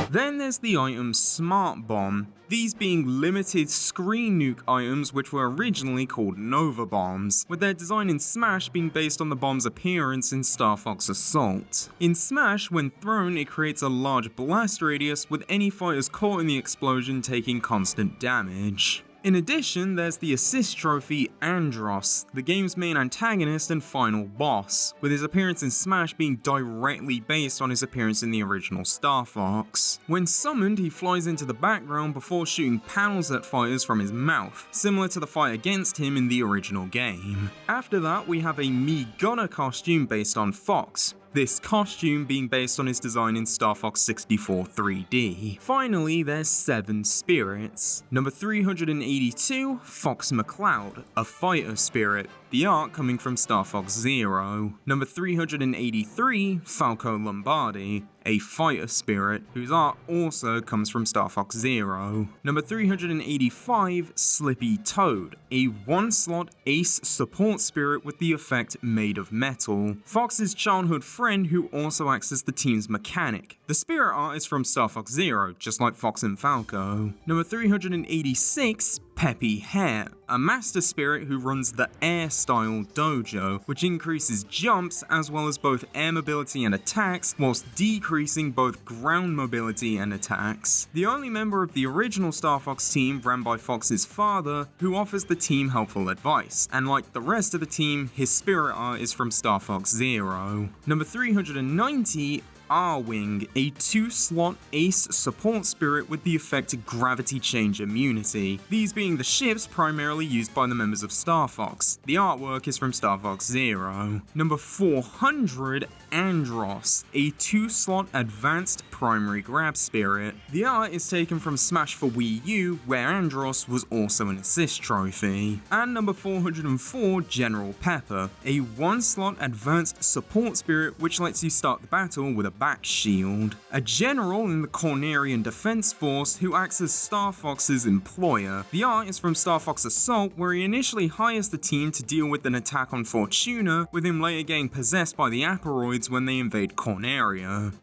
S1: Then there's the item Smart Bomb, these being limited screen nuke items which were originally called Nova Bombs, with their design in Smash being based on the bomb's appearance in Star Fox Assault. In Smash, when thrown, it creates a large blast radius, with any fighters caught in the explosion taking constant damage. In addition, there's the assist trophy Andross, the game's main antagonist and final boss, with his appearance in Smash being directly based on his appearance in the original Star Fox. When summoned, he flies into the background before shooting panels at fighters from his mouth, similar to the fight against him in the original game. After that, we have a Me Gunner costume based on Fox, this costume being based on his design in Star Fox 64 3D. Finally, there's 7 spirits. Number 382, Fox McCloud, a fighter spirit, the art coming from Star Fox Zero. Number 383, Falco Lombardi, a fighter spirit, whose art also comes from Star Fox Zero. Number 385, Slippy Toad, a 1-slot ace support spirit with the effect Made of Metal, Fox's childhood friend who also acts as the team's mechanic. The spirit art is from Star Fox Zero, just like Fox and Falco. Number 386, Peppy Hare, a master spirit who runs the Air Style Dojo, which increases jumps as well as both air mobility and attacks, whilst decreasing both ground mobility and attacks. The only member of the original Star Fox team ran by Fox's father, who offers the team helpful advice, and like the rest of the team, his spirit art is from Star Fox Zero. Number 390, R-Wing, a 2-slot ace support spirit with the effect Gravity Change Immunity, these being the ships primarily used by the members of Star Fox. The artwork is from Star Fox Zero. Number 400, Andross, a 2-slot advanced primary grab spirit. The art is taken from Smash for Wii U, where Andross was also an assist trophy. And number 404, General Pepper, a 1-slot advanced support spirit which lets you start the battle with a back shield. A general in the Cornerian Defense Force who acts as Star Fox's employer. The art is from Star Fox Assault, where he initially hires the team to deal with an attack on Fortuna, with him later getting possessed by the Aperoids when they invade Corneria.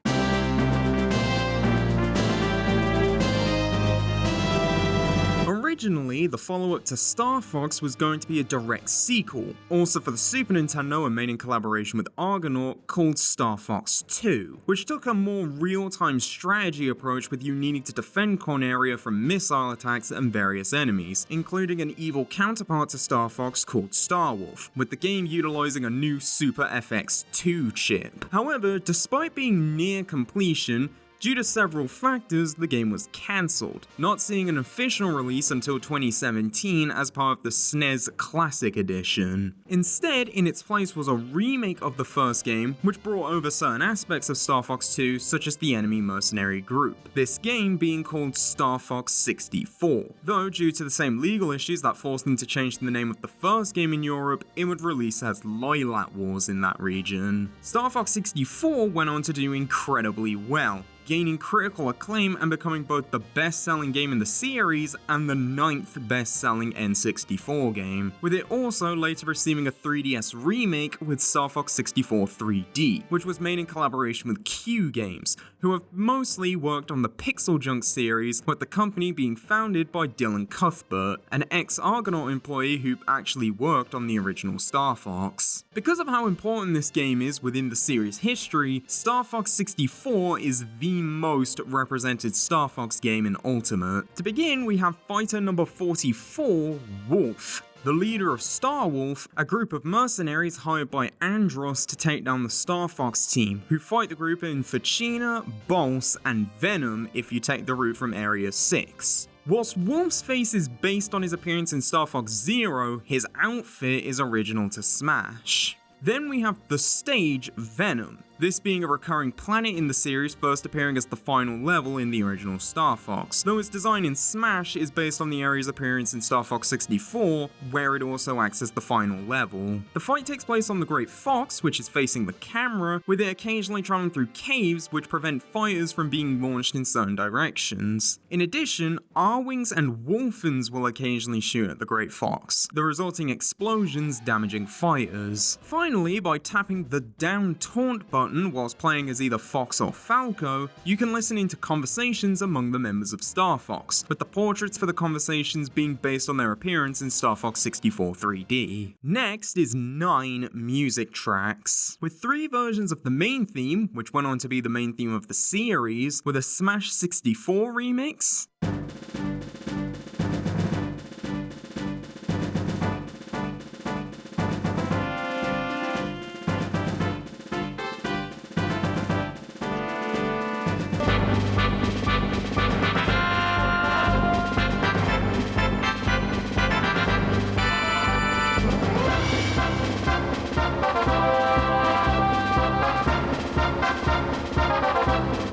S1: Originally, the follow-up to Star Fox was going to be a direct sequel, also for the Super Nintendo and made in collaboration with Argonaut, called Star Fox 2, which took a more real-time strategy approach with you needing to defend Corneria from missile attacks and various enemies, including an evil counterpart to Star Fox called Starwolf, with the game utilizing a new Super FX2 chip. However, despite being near completion, due to several factors, the game was cancelled, not seeing an official release until 2017 as part of the SNES Classic Edition. Instead, in its place was a remake of the first game, which brought over certain aspects of Star Fox 2, such as the enemy mercenary group. This game being called Star Fox 64, though due to the same legal issues that forced them to change the name of the first game in Europe, it would release as Lilat Wars in that region. Star Fox 64 went on to do incredibly well, gaining critical acclaim and becoming both the best-selling game in the series and the 9th best-selling N64 game, with it also later receiving a 3DS remake with Star Fox 64 3D, which was made in collaboration with Q Games, who have mostly worked on the Pixel Junk series, with the company being founded by Dylan Cuthbert, an ex-Argonaut employee who actually worked on the original Star Fox. Because of how important this game is within the series' history, Star Fox 64 is the most represented Star Fox game in Ultimate. To begin, we have fighter number 44, Wolf, the leader of Starwolf, a group of mercenaries hired by Andross to take down the Star Fox team, who fight the group in Fuchina, Bols, and Venom if you take the route from Area 6. Whilst Wolf's face is based on his appearance in Star Fox Zero, his outfit is original to Smash. Then we have the stage Venom, this being a recurring planet in the series, first appearing as the final level in the original Star Fox, though its design in Smash is based on the area's appearance in Star Fox 64, where it also acts as the final level. The fight takes place on the Great Fox, which is facing the camera, with it occasionally traveling through caves which prevent fighters from being launched in certain directions. In addition, R-Wings and Wolfens will occasionally shoot at the Great Fox, the resulting explosions damaging fighters. Finally, by tapping the down taunt button whilst playing as either Fox or Falco, you can listen into conversations among the members of Star Fox, with the portraits for the conversations being based on their appearance in Star Fox 64 3D. Next is 9 music tracks, with 3 versions of the main theme, which went on to be the main theme of the series, with a Smash 64 remix,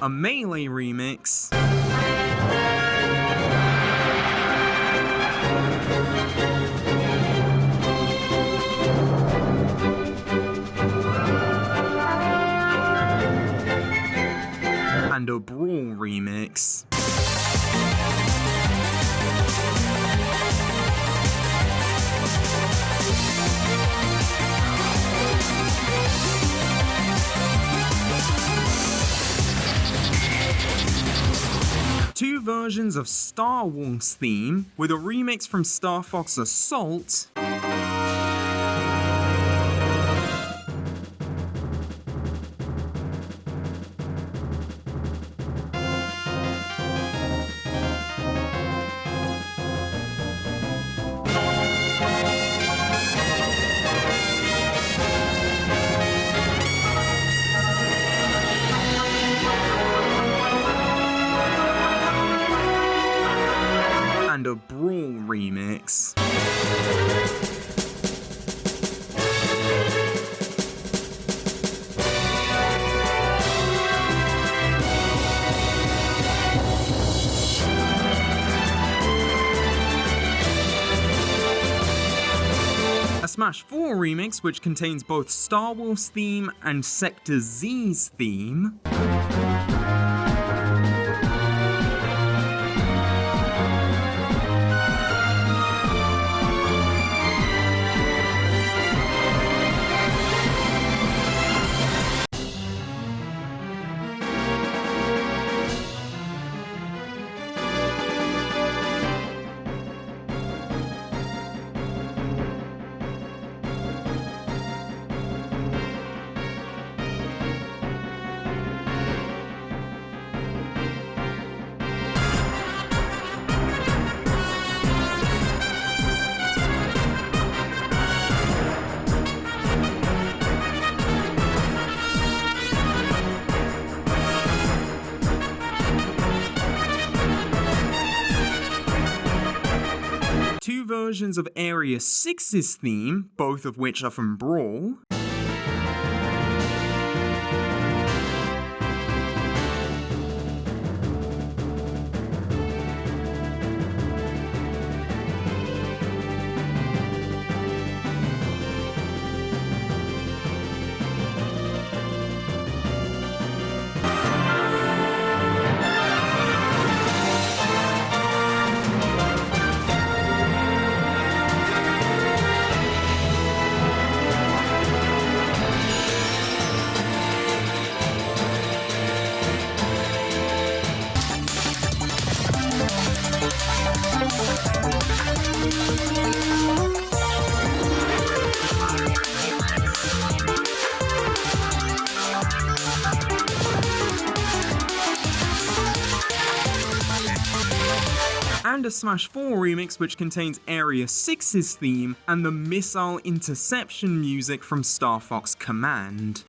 S1: a Melee remix, and a Brawl remix. Two versions of Star Wars theme, with a remix from Star Fox Assault, and a Brawl remix. A Smash 4 remix which contains both Star Wars theme and Sector Z's theme. Two versions of Area 6's theme, both of which are from Brawl. And a Smash 4 remix which contains Area 6's theme and the missile interception music from Star Fox Command.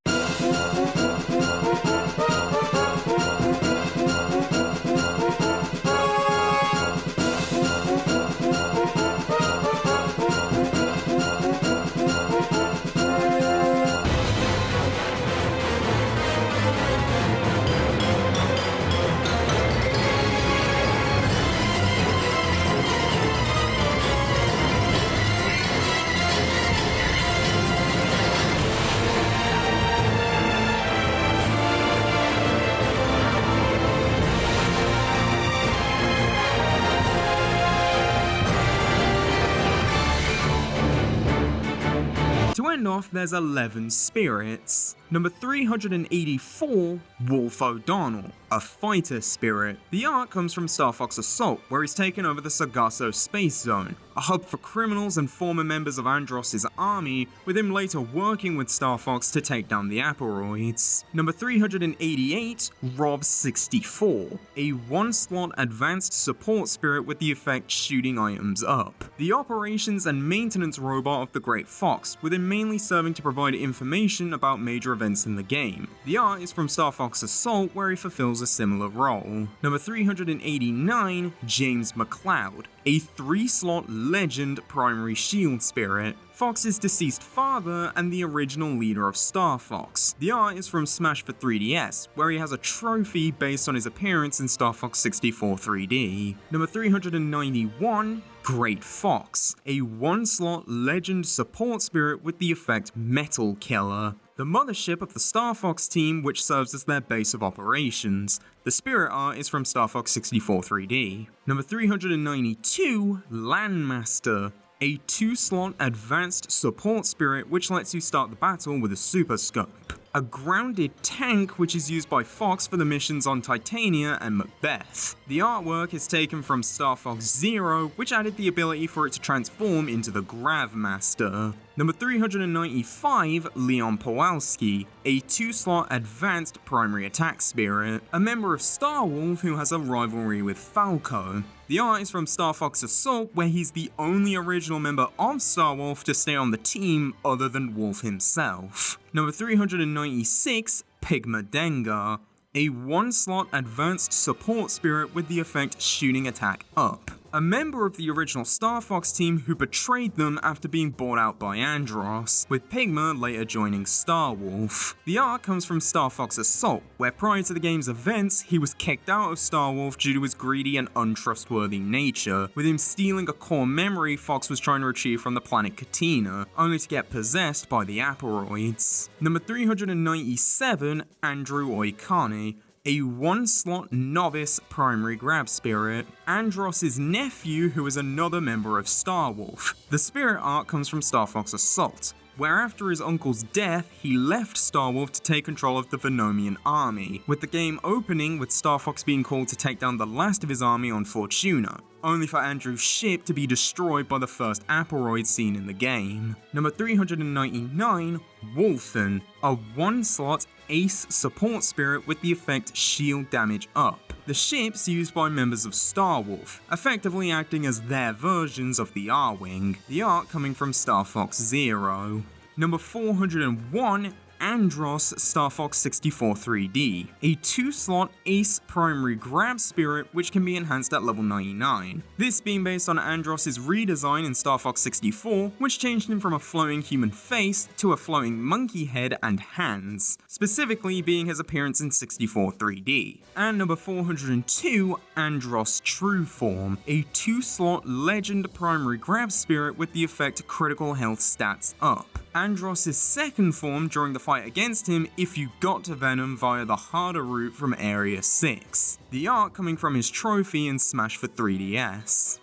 S1: To end off, there's 11 spirits. Number 384, Wolf O'Donnell, a fighter spirit. The art comes from Star Fox Assault, where he's taken over the Sargasso Space Zone, a hub for criminals and former members of Andross's army, with him later working with Star Fox to take down the Aporoids. Number 388, Rob64, a one-slot advanced support spirit with the effect shooting items up. The operations and maintenance robot of the Great Fox, with him mainly serving to provide information about major events in the game. The art is from Star Fox Assault, where he fulfills a similar role. Number 389, James McCloud, a 3-slot legend primary shield spirit. Fox's deceased father and the original leader of Star Fox. The art is from Smash for 3DS, where he has a trophy based on his appearance in Star Fox 64 3D. Number 391, Great Fox, a one-slot legend support spirit with the effect Metal Killer. The mothership of the Star Fox team, which serves as their base of operations. The spirit art is from Star Fox 64 3D. Number 392, Landmaster, a two-slot advanced support spirit which lets you start the battle with a super scope. A grounded tank which is used by Fox for the missions on Titania and Macbeth. The artwork is taken from Star Fox Zero, which added the ability for it to transform into the Gravmaster. Number 395, Leon Pawlowski, a two-slot advanced primary attack spirit, a member of Star Wolf who has a rivalry with Falco. The art is from Star Fox Assault, where he's the only original member of Star Wolf to stay on the team other than Wolf himself. Number 396, Pigma Dengar, a one-slot advanced support spirit with the effect Shooting Attack Up. A member of the original Star Fox team who betrayed them after being bought out by Andros, with Pigma later joining Star Wolf. The art comes from Star Fox Assault, where prior to the game's events, he was kicked out of Star Wolf due to his greedy and untrustworthy nature, with him stealing a core memory Fox was trying to retrieve from the planet Katina, only to get possessed by the Aporoids. Number 397, Andrew Oikane, a one-slot novice primary grab spirit. Andros' nephew, who is another member of Star Wolf. The spirit art comes from Star Fox Assault, where after his uncle's death, he left Star Wolf to take control of the Venomian army, with the game opening with Star Fox being called to take down the last of his army on Fortuna, only for Andrew's ship to be destroyed by the first Aporoid seen in the game. Number 399, Wolfen, a one-slot ace support spirit with the effect Shield Damage Up. The ship's used by members of Star Wolf, effectively acting as their versions of the R-Wing, the art coming from Star Fox Zero. Number 401, Andros Star Fox 64 3D, a two-slot ace primary grab spirit which can be enhanced at level 99. This being based on Andros' redesign in Star Fox 64, which changed him from a floating human face to a floating monkey head and hands, specifically being his appearance in 64 3D. And number 402, Andros True Form, a two-slot legend primary grab spirit with the effect critical health stats up. Andros' second form during the fight against him if you got to Venom via the harder route from Area 6. The art coming from his trophy in Smash for 3DS.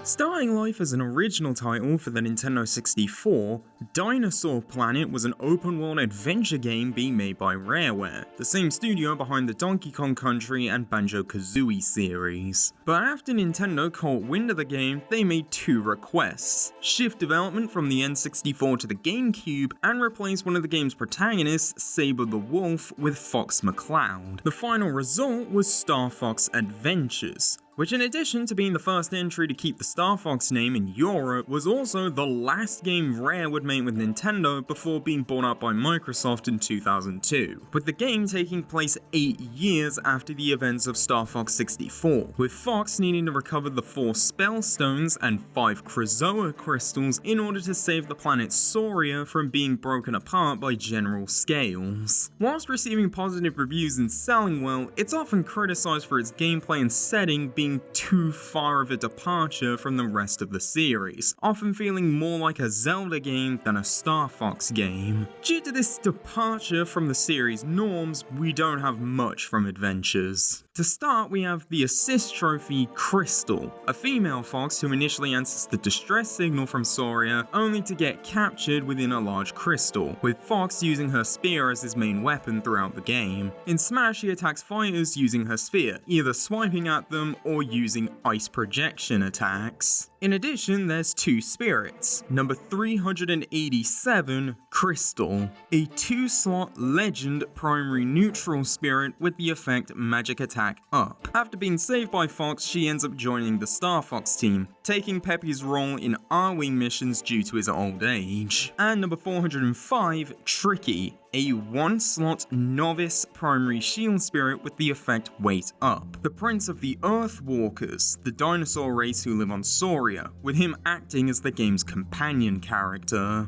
S1: Starting life as an original title for the Nintendo 64, Dinosaur Planet was an open-world adventure game being made by Rareware, the same studio behind the Donkey Kong Country and Banjo-Kazooie series. But after Nintendo caught wind of the game, they made two requests: shift development from the N64 to the GameCube, and replace one of the game's protagonists, Saber the Wolf, with Fox McCloud. The final result was Star Fox Adventures, which in addition to being the first entry to keep the Star Fox name in Europe, was also the last game Rare would make with Nintendo before being bought out by Microsoft in 2002, with the game taking place 8 years after the events of Star Fox 64, with Fox needing to recover the 4 Spell Stones and 5 Krazoa crystals in order to save the planet Soria from being broken apart by General Scales. Whilst receiving positive reviews and selling well, it's often criticized for its gameplay and setting being too far of a departure from the rest of the series, often feeling more like a Zelda game than a Star Fox game. Due to this departure from the series norms, we don't have much from Adventures. To start, we have the assist trophy Crystal, a female fox who initially answers the distress signal from Soria, only to get captured within a large crystal, with Fox using her spear as his main weapon throughout the game. In Smash, she attacks fighters using her sphere, either swiping at them or using ice projection attacks. In addition, there's 2 spirits. Number 387, Crystal, a 2-slot legend primary neutral spirit with the effect Magic Attack Up. After being saved by Fox, she ends up joining the Star Fox team, taking Peppy's role in R-Wing missions due to his old age. And number 405, Tricky, a 1-slot novice primary shield spirit with the effect Wait Up. The prince of the Earthwalkers, the dinosaur race who live on Soria, with him acting as the game's companion character.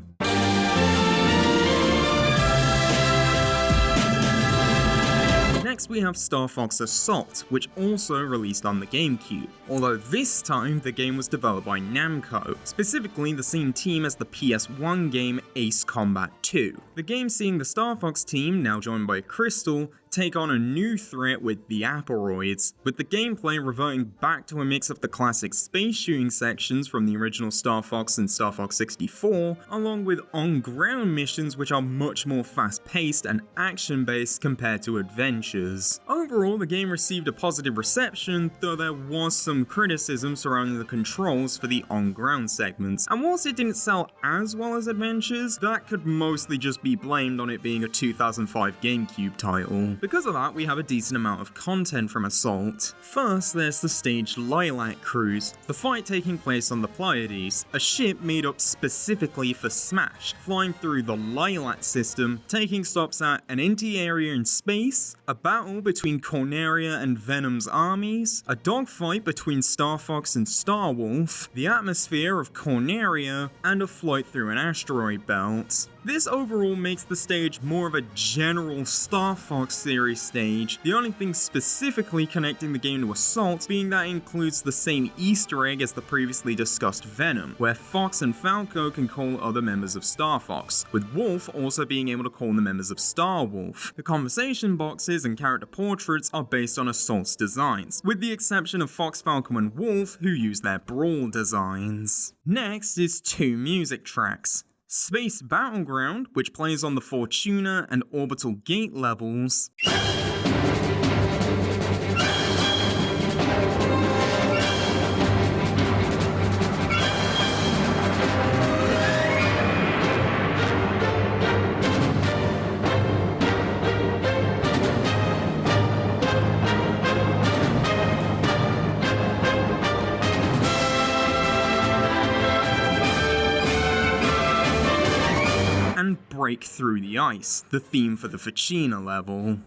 S1: Next we have Star Fox Assault, which also released on the GameCube, although this time the game was developed by Namco, specifically the same team as the PS1 game Ace Combat 2. The game seeing the Star Fox team, now joined by Crystal, take on a new threat with the Aporoids, with the gameplay reverting back to a mix of the classic space shooting sections from the original Star Fox and Star Fox 64, along with on-ground missions which are much more fast-paced and action-based compared to adventures. Overall, the game received a positive reception, though there was some criticism surrounding the controls for the on-ground segments, and whilst it didn't sell as well as Adventures, that could mostly just be blamed on it being a 2005 GameCube title. Because of that, we have a decent amount of content from Assault. First, there's the staged Lilac Cruise, the fight taking place on the Pleiades, a ship made up specifically for Smash, flying through the Lilac system, taking stops at an empty area in space, a battle between Corneria and Venom's armies, a dogfight between Star Fox and Star Wolf, the atmosphere of Corneria, and a flight through an asteroid belt. This overall makes the stage more of a general Star Fox series stage, the only thing specifically connecting the game to Assault being that it includes the same Easter egg as the previously discussed Venom, where Fox and Falco can call other members of Star Fox, with Wolf also being able to call the members of Star Wolf. The conversation boxes and character portraits are based on Assault's designs, with the exception of Fox, Falco and Wolf, who use their Brawl designs. Next is 2 music tracks. Space Battleground, which plays on the Fortuna and Orbital Gate levels, and Break Through the Ice, the theme for the Fortuna level.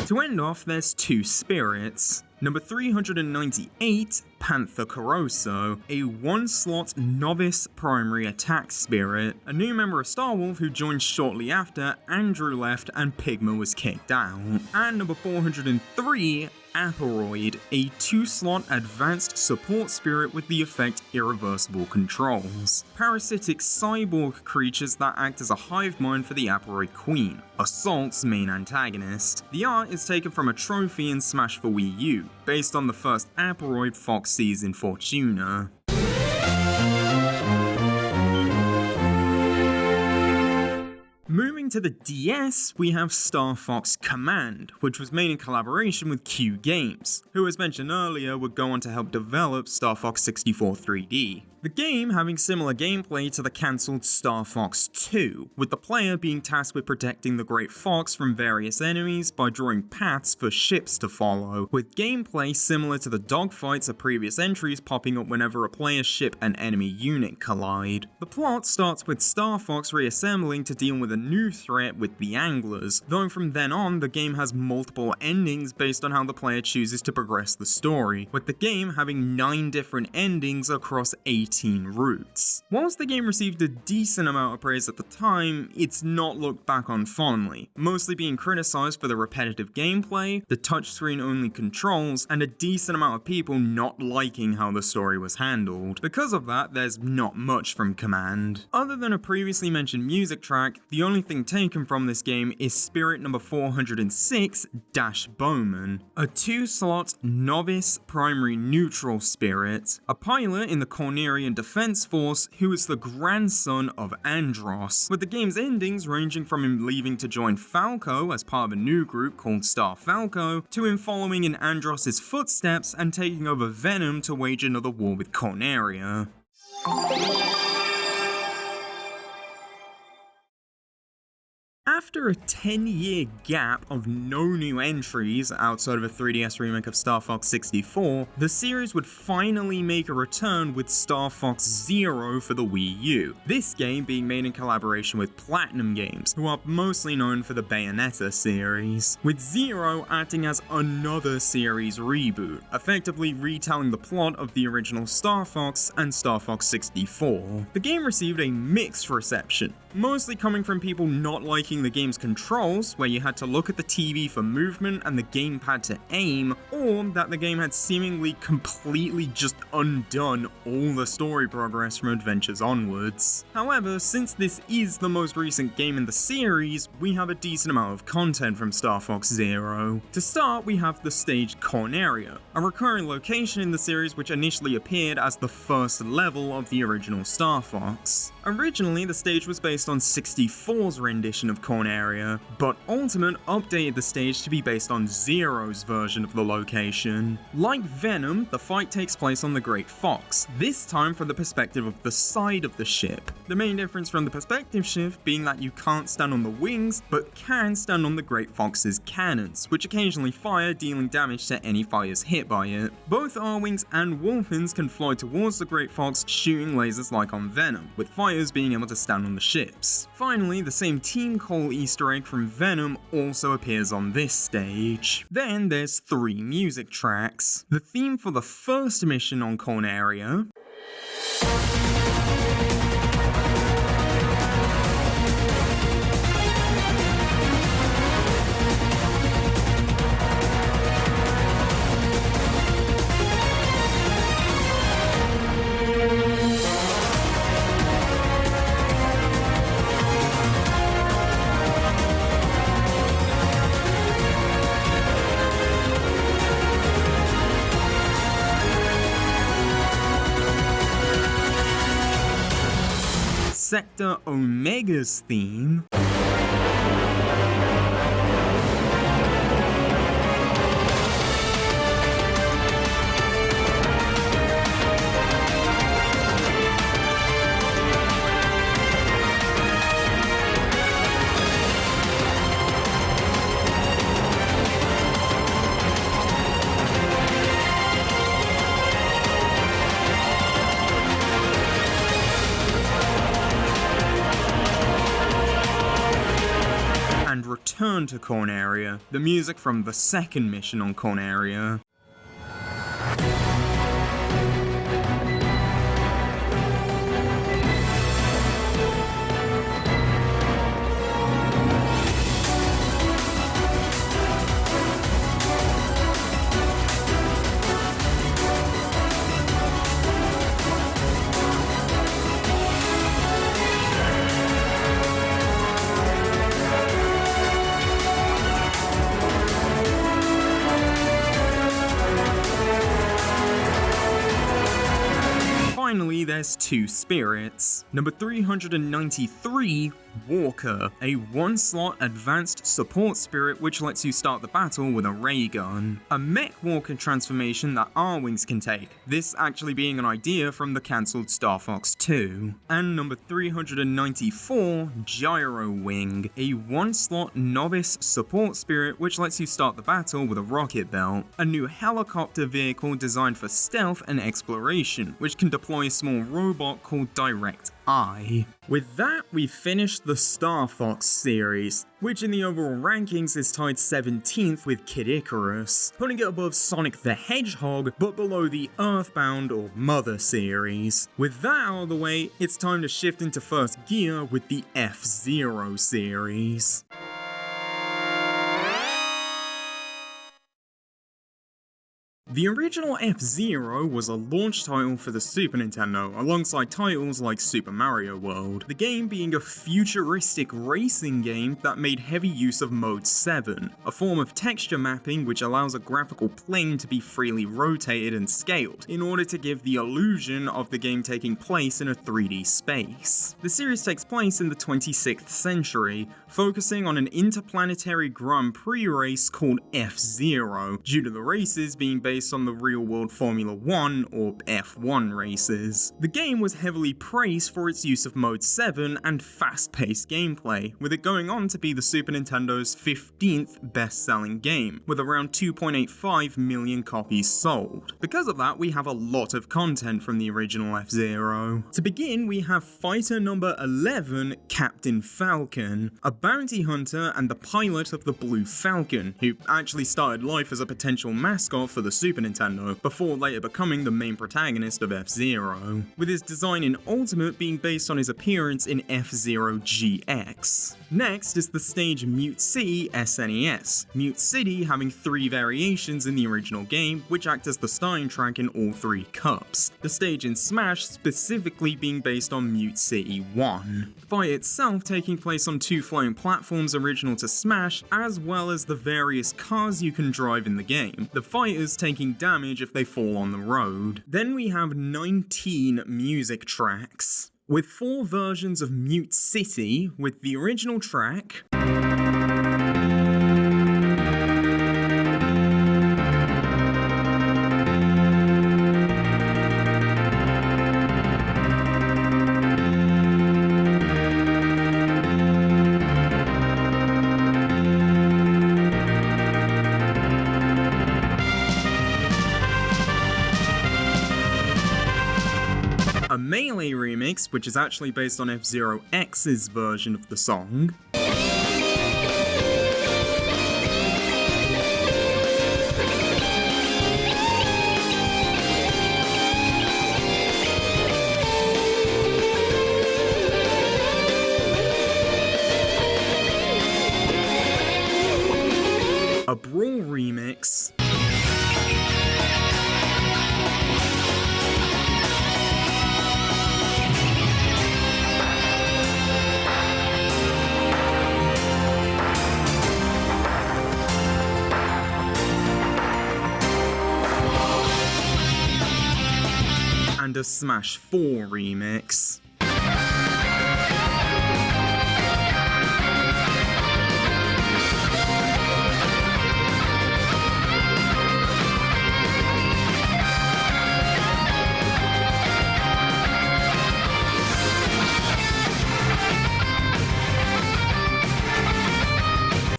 S1: To end off, there's 2 spirits. Number 398, Panther Coroso, a 1-slot novice primary attack spirit, a new member of Star Wolf who joined shortly after Andrew left and Pigma was kicked out. And number 403, Aporoid, a 2-slot advanced support spirit with the effect Irreversible Controls. Parasitic cyborg creatures that act as a hive mind for the Aporoid Queen, Assault's main antagonist. The art is taken from a trophy in Smash for Wii U, based on the first Aporoid Fox sees in Fortuna. Moving to the DS, we have Star Fox Command, which was made in collaboration with Q Games, who as mentioned earlier would go on to help develop Star Fox 64 3D. The game having similar gameplay to the cancelled Star Fox 2, with the player being tasked with protecting the Great Fox from various enemies by drawing paths for ships to follow, with gameplay similar to the dogfights of previous entries popping up whenever a player's ship and enemy unit collide. The plot starts with Star Fox reassembling to deal with a new threat with the Anglers, though from then on the game has multiple endings based on how the player chooses to progress the story, with the game having 9 different endings across 18 routes. Whilst the game received a decent amount of praise at the time, it's not looked back on fondly, mostly being criticised for the repetitive gameplay, the touchscreen only controls, and a decent amount of people not liking how the story was handled. Because of that, there's not much from Command. Other than a previously mentioned music track, the only thing taken from this game is Spirit number 406, Dash Bowman, a 2-slot novice primary neutral spirit, a pilot in the Corneria Valerian Defense Force, who is the grandson of Andros, with the game's endings ranging from him leaving to join Falco as part of a new group called Star Falco, to him following in Andros' footsteps and taking over Venom to wage another war with Corneria. After a 10-year gap of no new entries outside of a 3DS remake of Star Fox 64, the series would finally make a return with Star Fox Zero for the Wii U. This game being made in collaboration with Platinum Games, who are mostly known for the Bayonetta series, with Zero acting as another series reboot, effectively retelling the plot of the original Star Fox and Star Fox 64. The game received a mixed reception, mostly coming from people not liking the game's controls, where you had to look at the TV for movement and the gamepad to aim, or that the game had seemingly completely just undone all the story progress from Adventures onwards. However, since this is the most recent game in the series, we have a decent amount of content from Star Fox Zero. To start, we have the stage Corneria, a recurring location in the series which initially appeared as the first level of the original Star Fox. Originally, the stage was based on 64's rendition of Corneria, but Ultimate updated the stage to be based on Zero's version of the location. Like Venom, the fight takes place on the Great Fox, this time from the perspective of the side of the ship. The main difference from the perspective shift being that you can't stand on the wings, but can stand on the Great Fox's cannons, which occasionally fire, dealing damage to any fighters hit by it. Both R-Wings and Wolfins can fly towards the Great Fox, shooting lasers like on Venom, with fighters being able to stand on the ships. Finally, the same Team Cole Easter egg from Venom also appears on this stage. Then there's 3 music tracks. The theme for the first mission on Corneria, Sector Omega's theme, Return to Corneria, the music from the second mission on Corneria. Finally, there's 2 spirits. Number 393, Walker, a 1-slot advanced support spirit which lets you start the battle with a ray gun. A mech walker transformation that R-Wings can take, this actually being an idea from the cancelled Star Fox 2. And number 394, Gyro Wing, a 1-slot novice support spirit which lets you start the battle with a rocket belt. A new helicopter vehicle designed for stealth and exploration, which can deploy a small robot called Direct Eye. With that, we finished the Star Fox series, which in the overall rankings is tied 17th with Kid Icarus, putting it above Sonic the Hedgehog, but below the Earthbound or Mother series. With that out of the way, it's time to shift into first gear with the F-Zero series. The original F-Zero was a launch title for the Super Nintendo, alongside titles like Super Mario World, the game being a futuristic racing game that made heavy use of Mode 7, a form of texture mapping which allows a graphical plane to be freely rotated and scaled, in order to give the illusion of the game taking place in a 3D space. The series takes place in the 26th century, focusing on an interplanetary Grand Prix race called F-Zero, due to the races being based on the real-world Formula 1 or F1 races. The game was heavily praised for its use of Mode 7 and fast-paced gameplay, with it going on to be the Super Nintendo's 15th best-selling game, with around 2.85 million copies sold. Because of that, we have a lot of content from the original F-Zero. To begin, we have fighter number 11, Captain Falcon, a bounty hunter and the pilot of the Blue Falcon, who actually started life as a potential mascot for the Super Nintendo, before later becoming the main protagonist of F-Zero, with his design in Ultimate being based on his appearance in F-Zero GX. Next is the stage Mute City SNES, Mute City having 3 variations in the original game, which act as the starting track in all 3 cups, the stage in Smash specifically being based on Mute City 1. The fight itself taking place on 2 floating platforms original to Smash, as well as the various cars you can drive in the game, the fighters taking damage if they fall on the road. Then we have 19 music tracks, with 4 versions of Mute City, with the original track, a Melee remix, which is actually based on F-Zero X's version of the song, a Brawl remix, and a Smash 4 remix.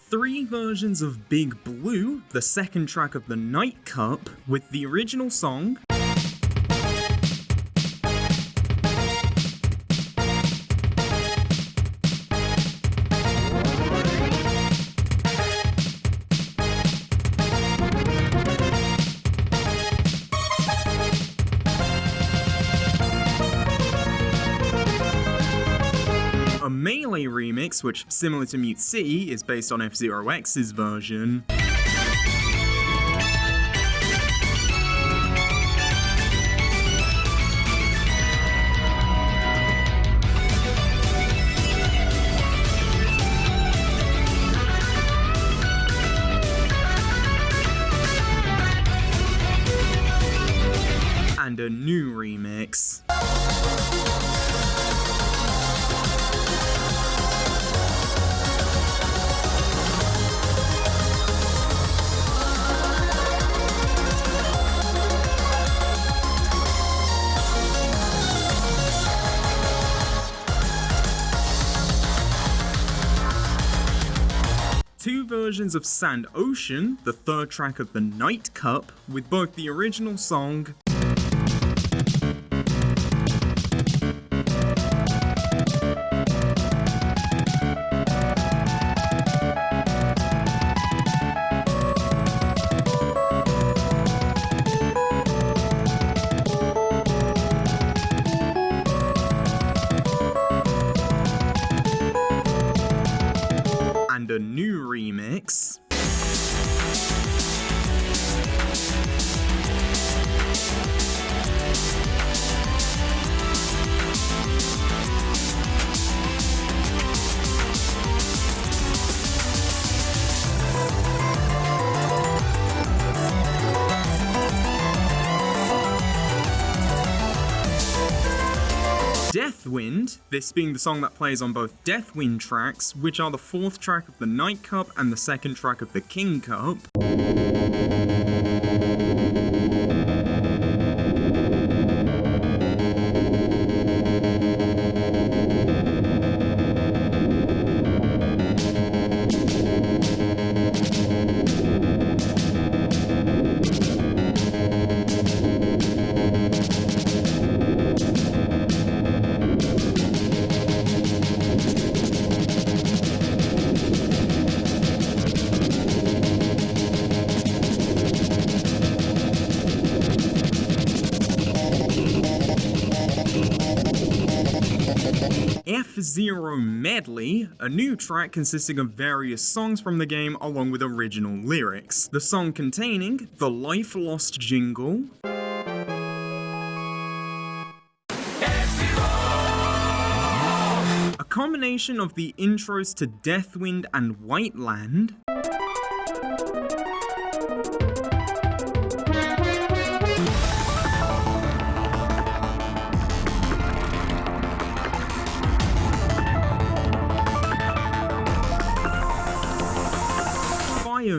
S1: Three versions of Big Blue, the second track of the Night Cup, with the original song, a Melee remix, which, similar to Mute City, is based on F-Zero X's version, and a new remix. Two versions of Sand Ocean, the third track of the Night Cup, with both the original song and a new remix. this being the song that plays on both Deathwind tracks, which are the 4th track of the Night Cup and the 2nd track of the King Cup. F-Zero Medley, a new track consisting of various songs from the game along with original lyrics. The song containing the Life Lost jingle, a combination of the intros to Deathwind and Whiteland,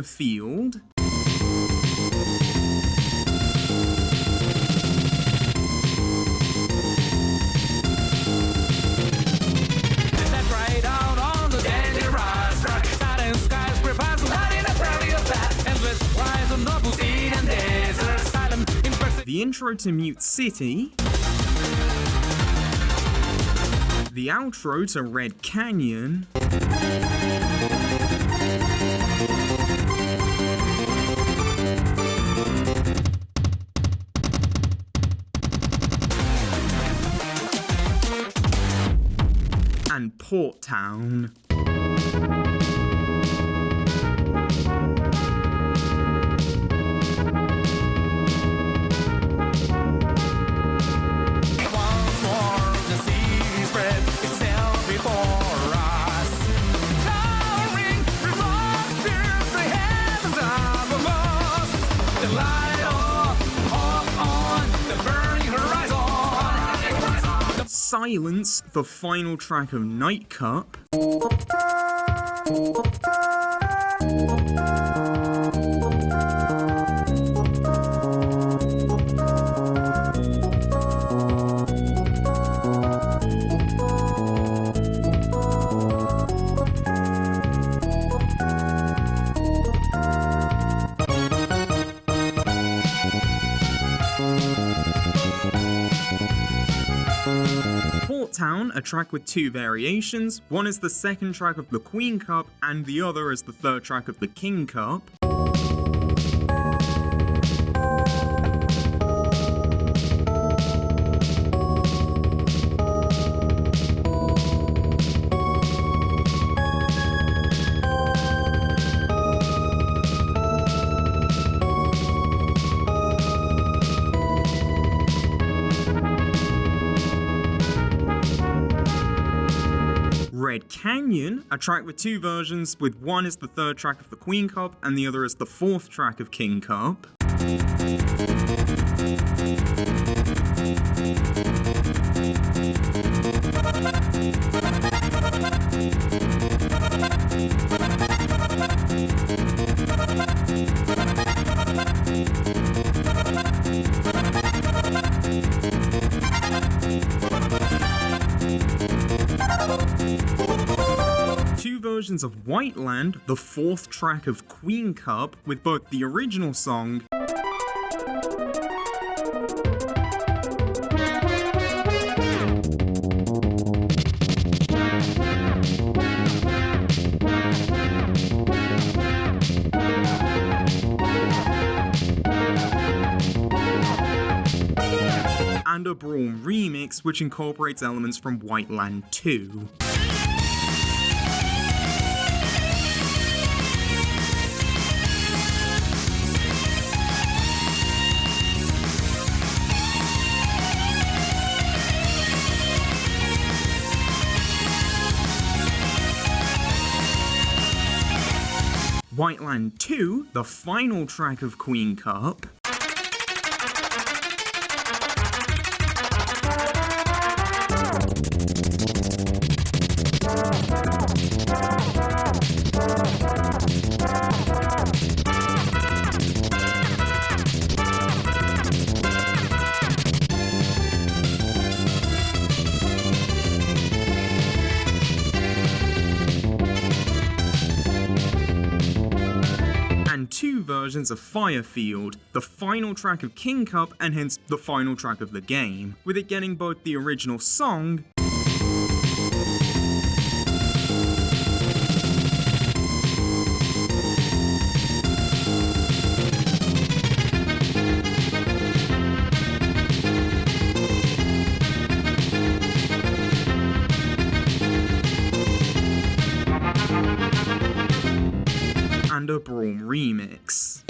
S1: Field, the intro to Mute City, the outro to Red Canyon, and Port Town. Silence, the final track of Night Cup. Port Town, a track with 2 variations. One is the 2nd track of the Queen Cup, and the other is the 3rd track of the King Cup. Red Canyon, a track with 2 versions, with one is the 3rd track of the Queen Cup and the other is the 4th track of King Cup. Versions of Whiteland, the 4th track of Queen Cup, with both the original song and a Brawl remix which incorporates elements from Whiteland 2. Whiteland 2, the final track of Queen Cup. And two versions of Firefield, the final track of King Cup and hence the final track of the game, with it getting both the original song and a Brawl remix.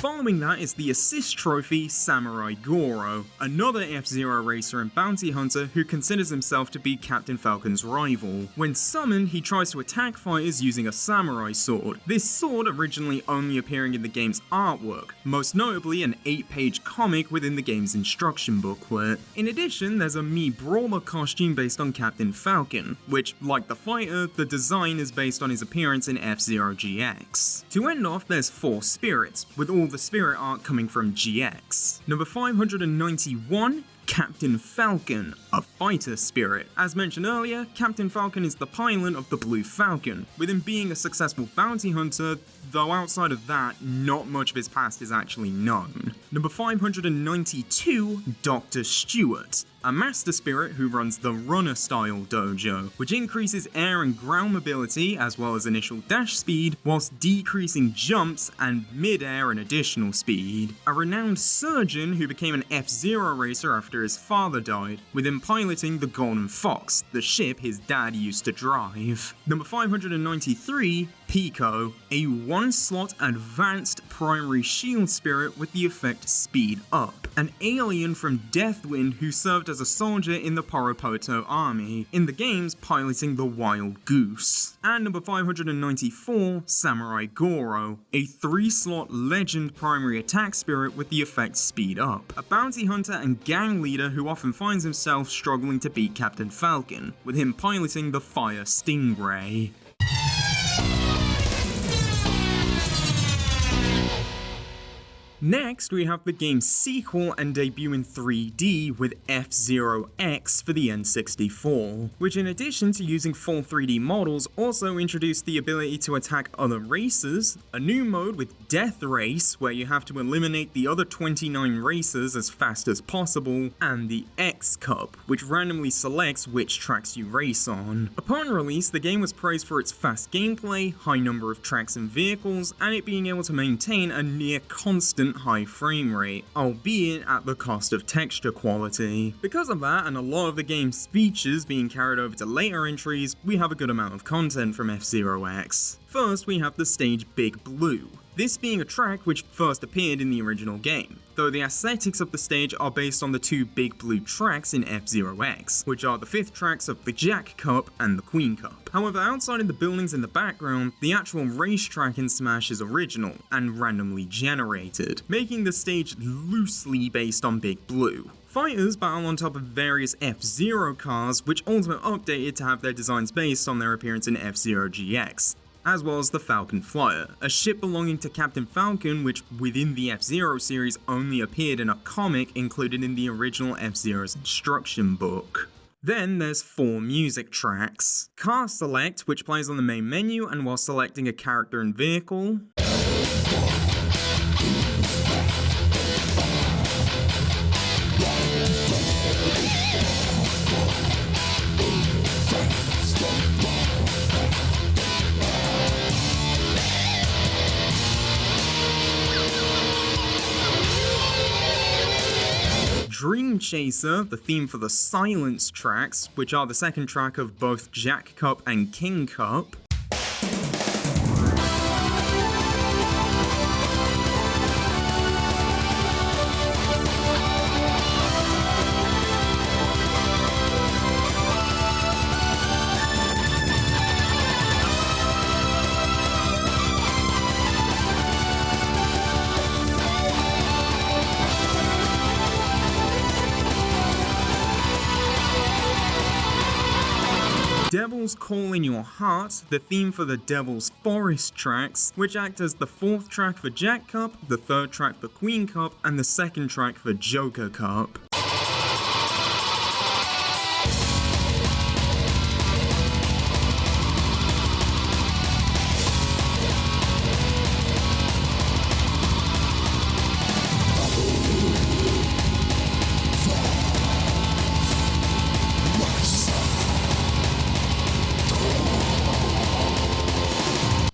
S1: Following that is the assist trophy Samurai Goro, another F-Zero racer and bounty hunter who considers himself to be Captain Falcon's rival. When summoned, he tries to attack fighters using a samurai sword, this sword originally only appearing in the game's artwork, most notably an 8-page comic within the game's instruction booklet. In addition, there's a Mii Brawler costume based on Captain Falcon, which, like the fighter, the design is based on his appearance in F-Zero GX. To end off, there's 4 spirits, with all the spirit art coming from GX. Number 591, Captain Falcon, a fighter spirit. As mentioned earlier, Captain Falcon is the pilot of the Blue Falcon, with him being a successful bounty hunter, though outside of that, not much of his past is actually known. Number 592, Dr. Stewart, a master spirit who runs the runner style dojo, which increases air and ground mobility as well as initial dash speed, whilst decreasing jumps and mid-air and additional speed. A renowned surgeon who became an F-Zero racer after his father died, with him piloting the Golden Fox, the ship his dad used to drive. Number 593, Pico, a 1-slot advanced primary shield spirit with the effect Speed Up, an alien from Deathwind who served as a soldier in the Poropoto army, in the games piloting the Wild Goose. And number 594, Samurai Goro, a 3-slot legend primary attack spirit with the effect Speed Up, a bounty hunter and gang leader who often finds himself struggling to beat Captain Falcon, with him piloting the Fire Stingray. Next, we have the game's sequel and debut in 3D with F-Zero X for the N64, which in addition to using full 3D models also introduced the ability to attack other racers, a new mode with Death Race where you have to eliminate the other 29 racers as fast as possible, and the X Cup, which randomly selects which tracks you race on. Upon release, the game was praised for its fast gameplay, high number of tracks and vehicles, and it being able to maintain a near constant high frame rate, albeit at the cost of texture quality. Because of that, and a lot of the game's features being carried over to later entries, we have a good amount of content from F-Zero X. First, we have the stage Big Blue, this being a track which first appeared in the original game, though the aesthetics of the stage are based on the 2 Big Blue tracks in F-Zero X, which are the 5th tracks of the Jack Cup and the Queen Cup. However, outside of the buildings in the background, the actual racetrack in Smash is original and randomly generated, making the stage loosely based on Big Blue. Fighters battle on top of various F-Zero cars, which Ultimate updated to have their designs based on their appearance in F-Zero GX, as well as the Falcon Flyer, a ship belonging to Captain Falcon which within the F-Zero series only appeared in a comic included in the original F-Zero's instruction book. Then there's 4 music tracks. Car Select, which plays on the main menu and while selecting a character and vehicle. Dream Chaser, the theme for the Silence tracks, which are the second track of both Jack Cup and King Cup. Devil's Call in Your Heart, the theme for the Devil's Forest tracks, which act as the 4th track for Jack Cup, the 3rd track for Queen Cup, and the 2nd track for Joker Cup.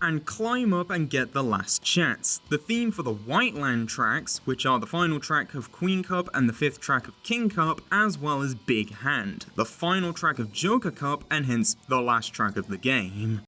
S1: And Climb Up and Get the Last Chance, the theme for the White Land tracks, which are the final track of Queen Cup and the 5th track of King Cup, as well as Big Hand, the final track of Joker Cup and hence the last track of the game.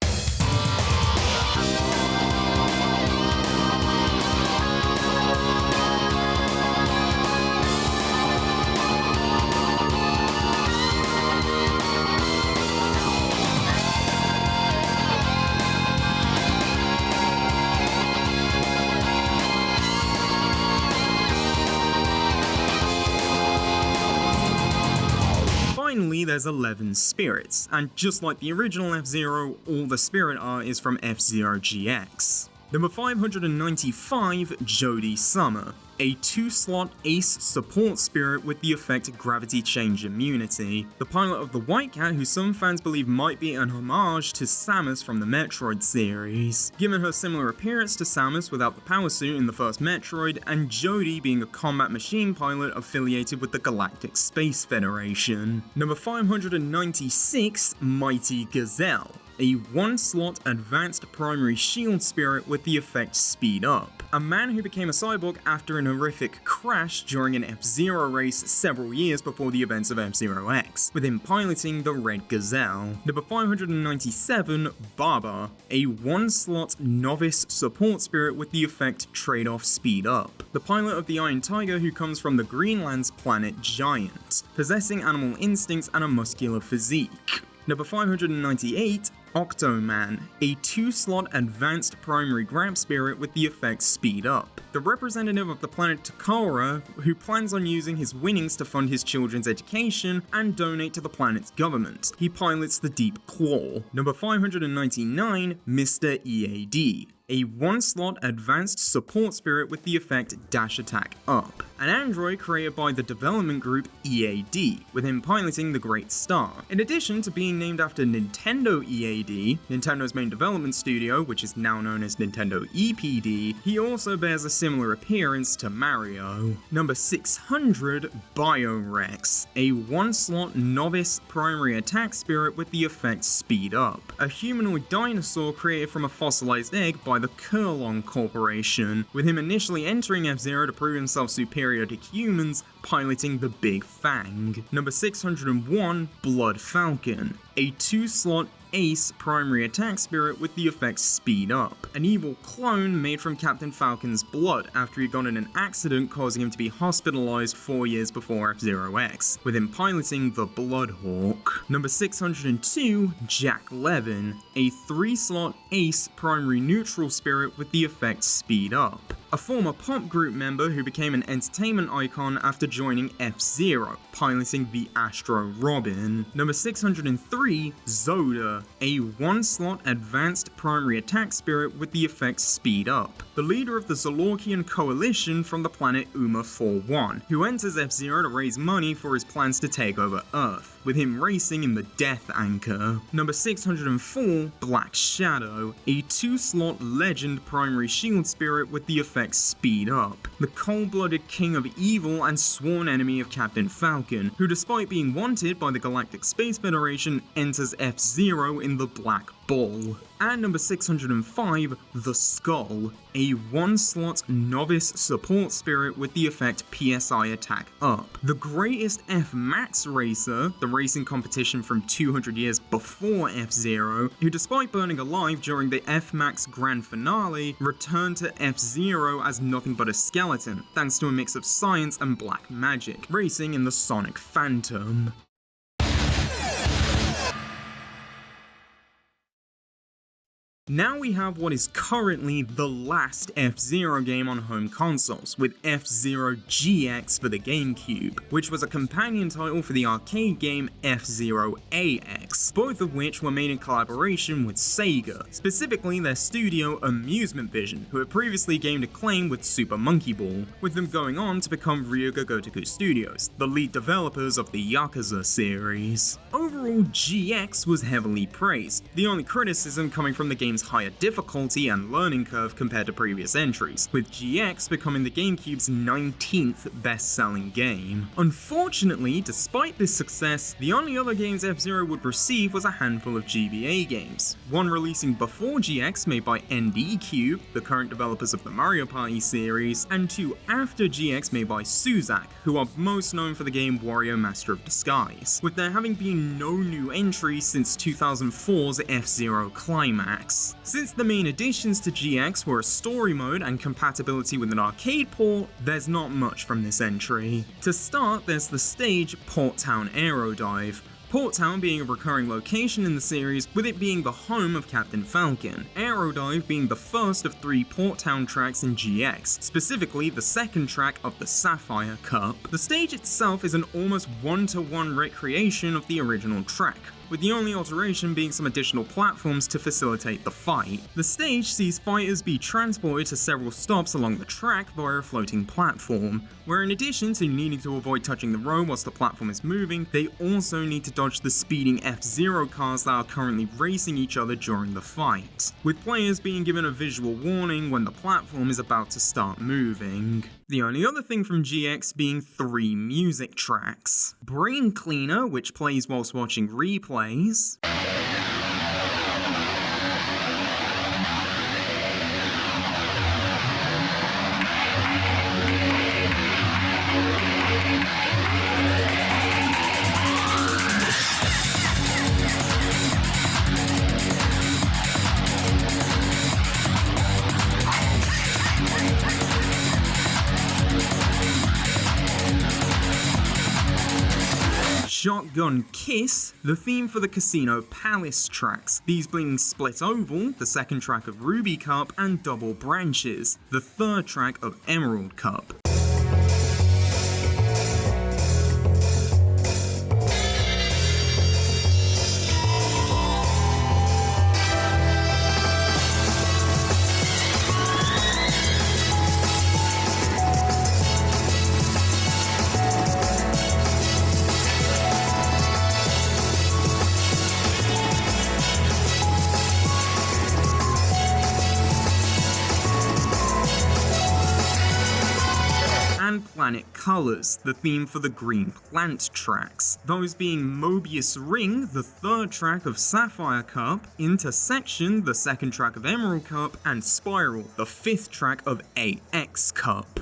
S1: Finally, there's 11 spirits, and just like the original F-Zero, all the spirit art is from F-Zero GX. Number 595, Jody Summer, a 2-slot ace support spirit with the effect Gravity Change Immunity, the pilot of the White Cat who some fans believe might be an homage to Samus from the Metroid series. Given her similar appearance to Samus without the power suit in the first Metroid, and Jody being a combat machine pilot affiliated with the Galactic Space Federation. Number 596, Mighty Gazelle, a 1-slot advanced primary shield spirit with the effect Speed Up, a man who became a cyborg after an horrific crash during an F-Zero race several years before the events of F-Zero X, with him piloting the Red Gazelle. Number 597, Baba, a 1-slot novice support spirit with the effect Trade-Off Speed Up, the pilot of the Iron Tiger who comes from the Greenland's planet Giant, possessing animal instincts and a muscular physique. Number 598, Octoman, a 2-slot advanced primary grab spirit with the effect Speed Up, the representative of the planet Takara who plans on using his winnings to fund his children's education and donate to the planet's government. He pilots the Deep Claw. Number 599, Mr. EAD, a 1-slot advanced support spirit with the effect Dash Attack Up, an android created by the development group EAD, with him piloting the Great Star. In addition to being named after Nintendo EAD, Nintendo's main development studio, which is now known as Nintendo EPD, he also bears a similar appearance to Mario. Number 600, Biorex, a 1-slot novice primary attack spirit with the effect Speed Up, a humanoid dinosaur created from a fossilized egg by the Kurlon Corporation, with him initially entering F-Zero to prove himself superior to humans, piloting the Big Fang. Number 601, Blood Falcon, a 2-slot ace primary attack spirit with the effect Speed Up, an evil clone made from Captain Falcon's blood after he got in an accident causing him to be hospitalized 4 years before F-Zero X, with him piloting the Bloodhawk. Number 602, Jack Levin, a 3-slot ace primary neutral spirit with the effect Speed Up, a former pop group member who became an entertainment icon after joining F-Zero, piloting the Astro Robin. Number 603, Zoda, a 1-slot advanced primary attack spirit with the effect Speed Up, the leader of the Zolorkian coalition from the planet Uma 41, who enters F-Zero to raise money for his plans to take over Earth, with him racing in the Death Anchor. Number 604, Black Shadow, a 2-slot legend primary shield spirit with the effect Speed Up, the cold-blooded king of evil and sworn enemy of Captain Falcon, who despite being wanted by the Galactic Space Federation, enters F-Zero in the Black Ball. And number 605, The Skull, a 1-slot novice support spirit with the effect PSI Attack Up, the greatest F-Max racer, the racing competition from 200 years before F-Zero, who despite burning alive during the F-Max Grand Finale, returned to F-Zero as nothing but a skeleton, thanks to a mix of science and black magic, racing in the Sonic Phantom. Now we have what is currently the last F-Zero game on home consoles, with F-Zero GX for the GameCube, which was a companion title for the arcade game F-Zero AX, both of which were made in collaboration with Sega, specifically their studio Amusement Vision, who had previously gained acclaim with Super Monkey Ball, with them going on to become Ryuga Gotoku Studios, the lead developers of the Yakuza series. Overall, GX was heavily praised, the only criticism coming from the game's higher difficulty and learning curve compared to previous entries, with GX becoming the GameCube's 19th best-selling game. Unfortunately, despite this success, the only other games F-Zero would receive was a handful of GBA games, one releasing before GX made by ND Cube, the current developers of the Mario Party series, and two after GX made by Suzak, who are most known for the game Wario Master of Disguise, with there having been no new entries since 2004's F-Zero Climax. Since the main additions to GX were a story mode and compatibility with an arcade port, there's not much from this entry. To start, there's the stage Port Town Aerodive, Port Town being a recurring location in the series, with it being the home of Captain Falcon, Aerodive being the first of 3 Port Town tracks in GX, specifically the second track of the Sapphire Cup. The stage itself is an almost one-to-one recreation of the original track, with the only alteration being some additional platforms to facilitate the fight. The stage sees fighters be transported to several stops along the track via a floating platform, where in addition to needing to avoid touching the road whilst the platform is moving, they also need to dodge the speeding F-Zero cars that are currently racing each other during the fight, with players being given a visual warning when the platform is about to start moving. The only other thing from GX being 3 music tracks. Brain Cleaner, which plays whilst watching replays. Shotgun Kiss, the theme for the Casino Palace tracks, these being Split Oval, the second track of Ruby Cup, and Double Branches, the third track of Emerald Cup. Planet Colors, the theme for the Green Plant tracks, those being Mobius Ring, the third track of Sapphire Cup, Intersection, the second track of Emerald Cup, and Spiral, the fifth track of AX Cup.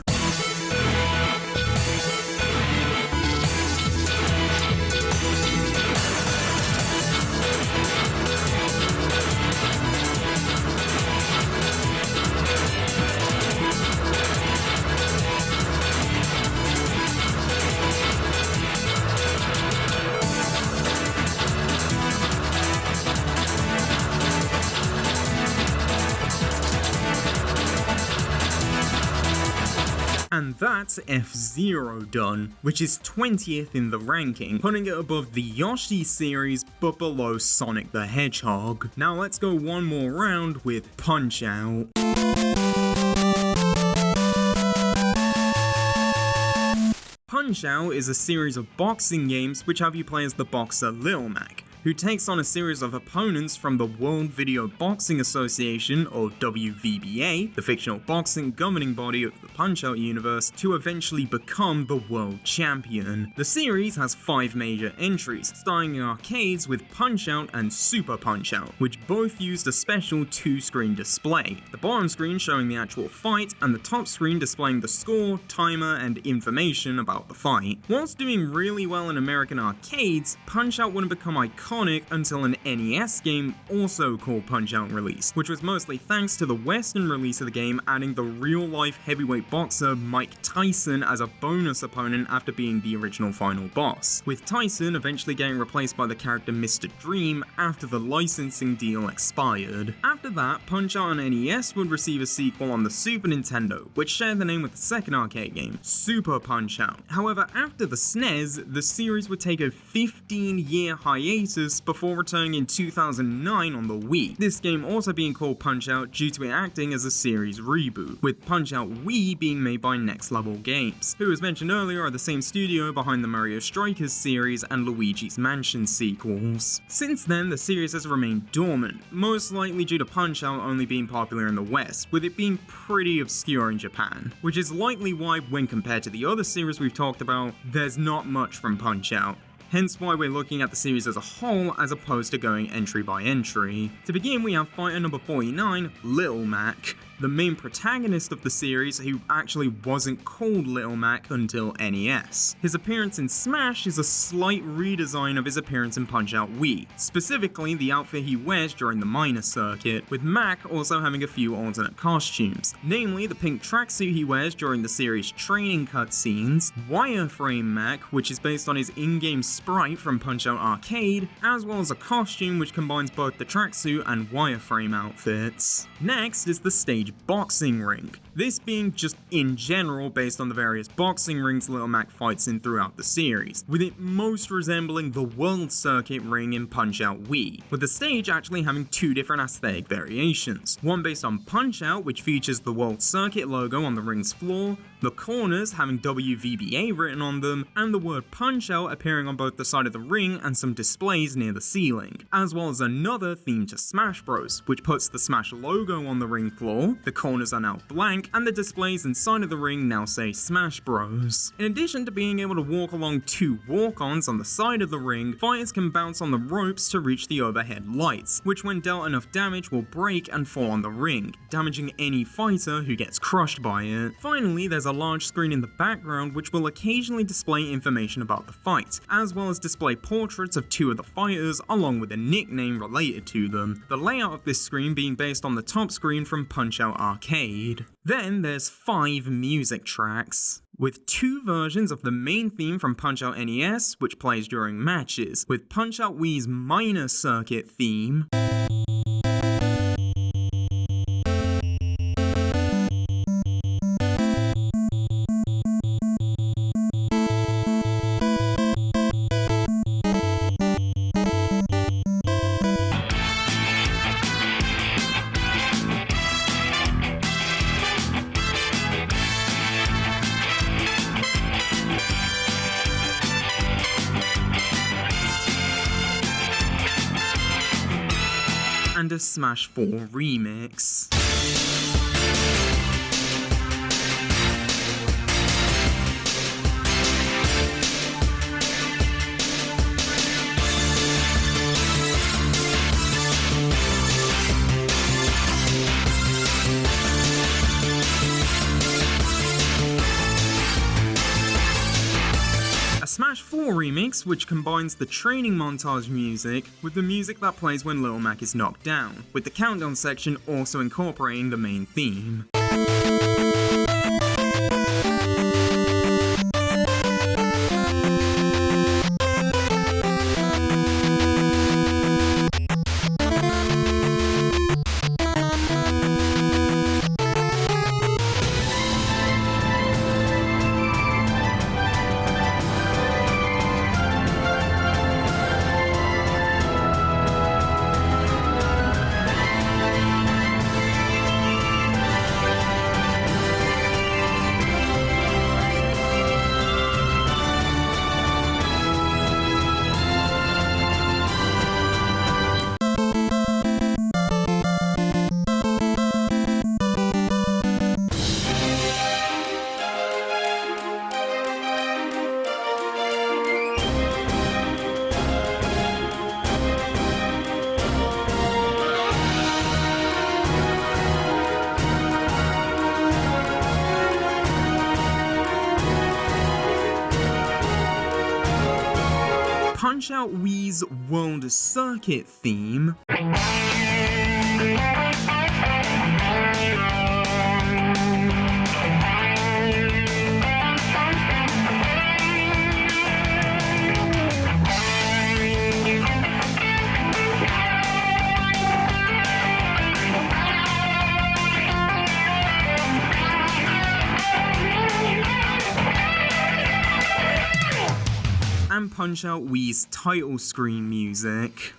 S1: And that's F-Zero done, which is 20th in the ranking, putting it above the Yoshi series but below Sonic the Hedgehog. Now let's go one more round with Punch-Out! Punch-Out! Is a series of boxing games which have you play as the boxer Lil Mac, who takes on a series of opponents from the World Video Boxing Association, or WVBA, the fictional boxing governing body of the Punch-Out universe, to eventually become the world champion. The series has 5 major entries, starting in arcades with Punch-Out and Super Punch-Out, which both used a special 2-screen display, the bottom screen showing the actual fight, and the top screen displaying the score, timer, and information about the fight. Whilst doing really well in American arcades, Punch-Out wouldn't become iconic iconic until an NES game also called Punch-Out! Released, which was mostly thanks to the Western release of the game adding the real-life heavyweight boxer Mike Tyson as a bonus opponent after being the original final boss, with Tyson eventually getting replaced by the character Mr. Dream after the licensing deal expired. After that, Punch-Out! On NES would receive a sequel on the Super Nintendo, which shared the name with the second arcade game, Super Punch-Out! However, after the SNES, the series would take a 15-year hiatus before returning in 2009 on the Wii. This game also being called Punch-Out! Due to it acting as a series reboot, with Punch-Out! Wii being made by Next Level Games, who as mentioned earlier are the same studio behind the Mario Strikers series and Luigi's Mansion sequels. Since then, the series has remained dormant, most likely due to Punch-Out! Only being popular in the West, with it being pretty obscure in Japan, which is likely why, when compared to the other series we've talked about, there's not much from Punch-Out!. Hence why we're looking at the series as a whole as opposed to going entry by entry. To begin, we have fighter number 49, Little Mac, the main protagonist of the series who actually wasn't called Little Mac until NES. His appearance in Smash is a slight redesign of his appearance in Punch-Out! Wii, specifically the outfit he wears during the minor circuit, with Mac also having a few alternate costumes, namely the pink tracksuit he wears during the series training cutscenes, Wireframe Mac, which is based on his in-game sprite from Punch-Out! Arcade, as well as a costume which combines both the tracksuit and wireframe outfits. Next is the stage boxing ring, this being just in general based on the various boxing rings Little Mac fights in throughout the series, with it most resembling the World Circuit ring in Punch-Out! Wii, with the stage actually having two different aesthetic variations, one based on Punch-Out!, which features the World Circuit logo on the ring's floor, the corners having WVBA written on them, and the word Punch-Out! Appearing on both the side of the ring and some displays near the ceiling, as well as another themed to Smash Bros, which puts the Smash logo on the ring floor, the corners are now blank, and the displays inside of the ring now say Smash Bros. In addition to being able to walk along two walk-ons on the side of the ring, fighters can bounce on the ropes to reach the overhead lights, which when dealt enough damage will break and fall on the ring, damaging any fighter who gets crushed by it. Finally, there's a large screen in the background which will occasionally display information about the fight, as well as display portraits of two of the fighters along with a nickname related to them, the layout of this screen being based on the top screen from Punch-Out! Arcade. Then there's 5 music tracks, with 2 versions of the main theme from Punch-Out! NES, which plays during matches, with Punch-Out! Wii's minor circuit theme, and a Smash 4 remix. Smash 4 remix, which combines the training montage music with the music that plays when Little Mac is knocked down, with the countdown section also incorporating the main theme. Punch-Out Wii's World Circuit theme, and Punch-Out Wii's title screen music.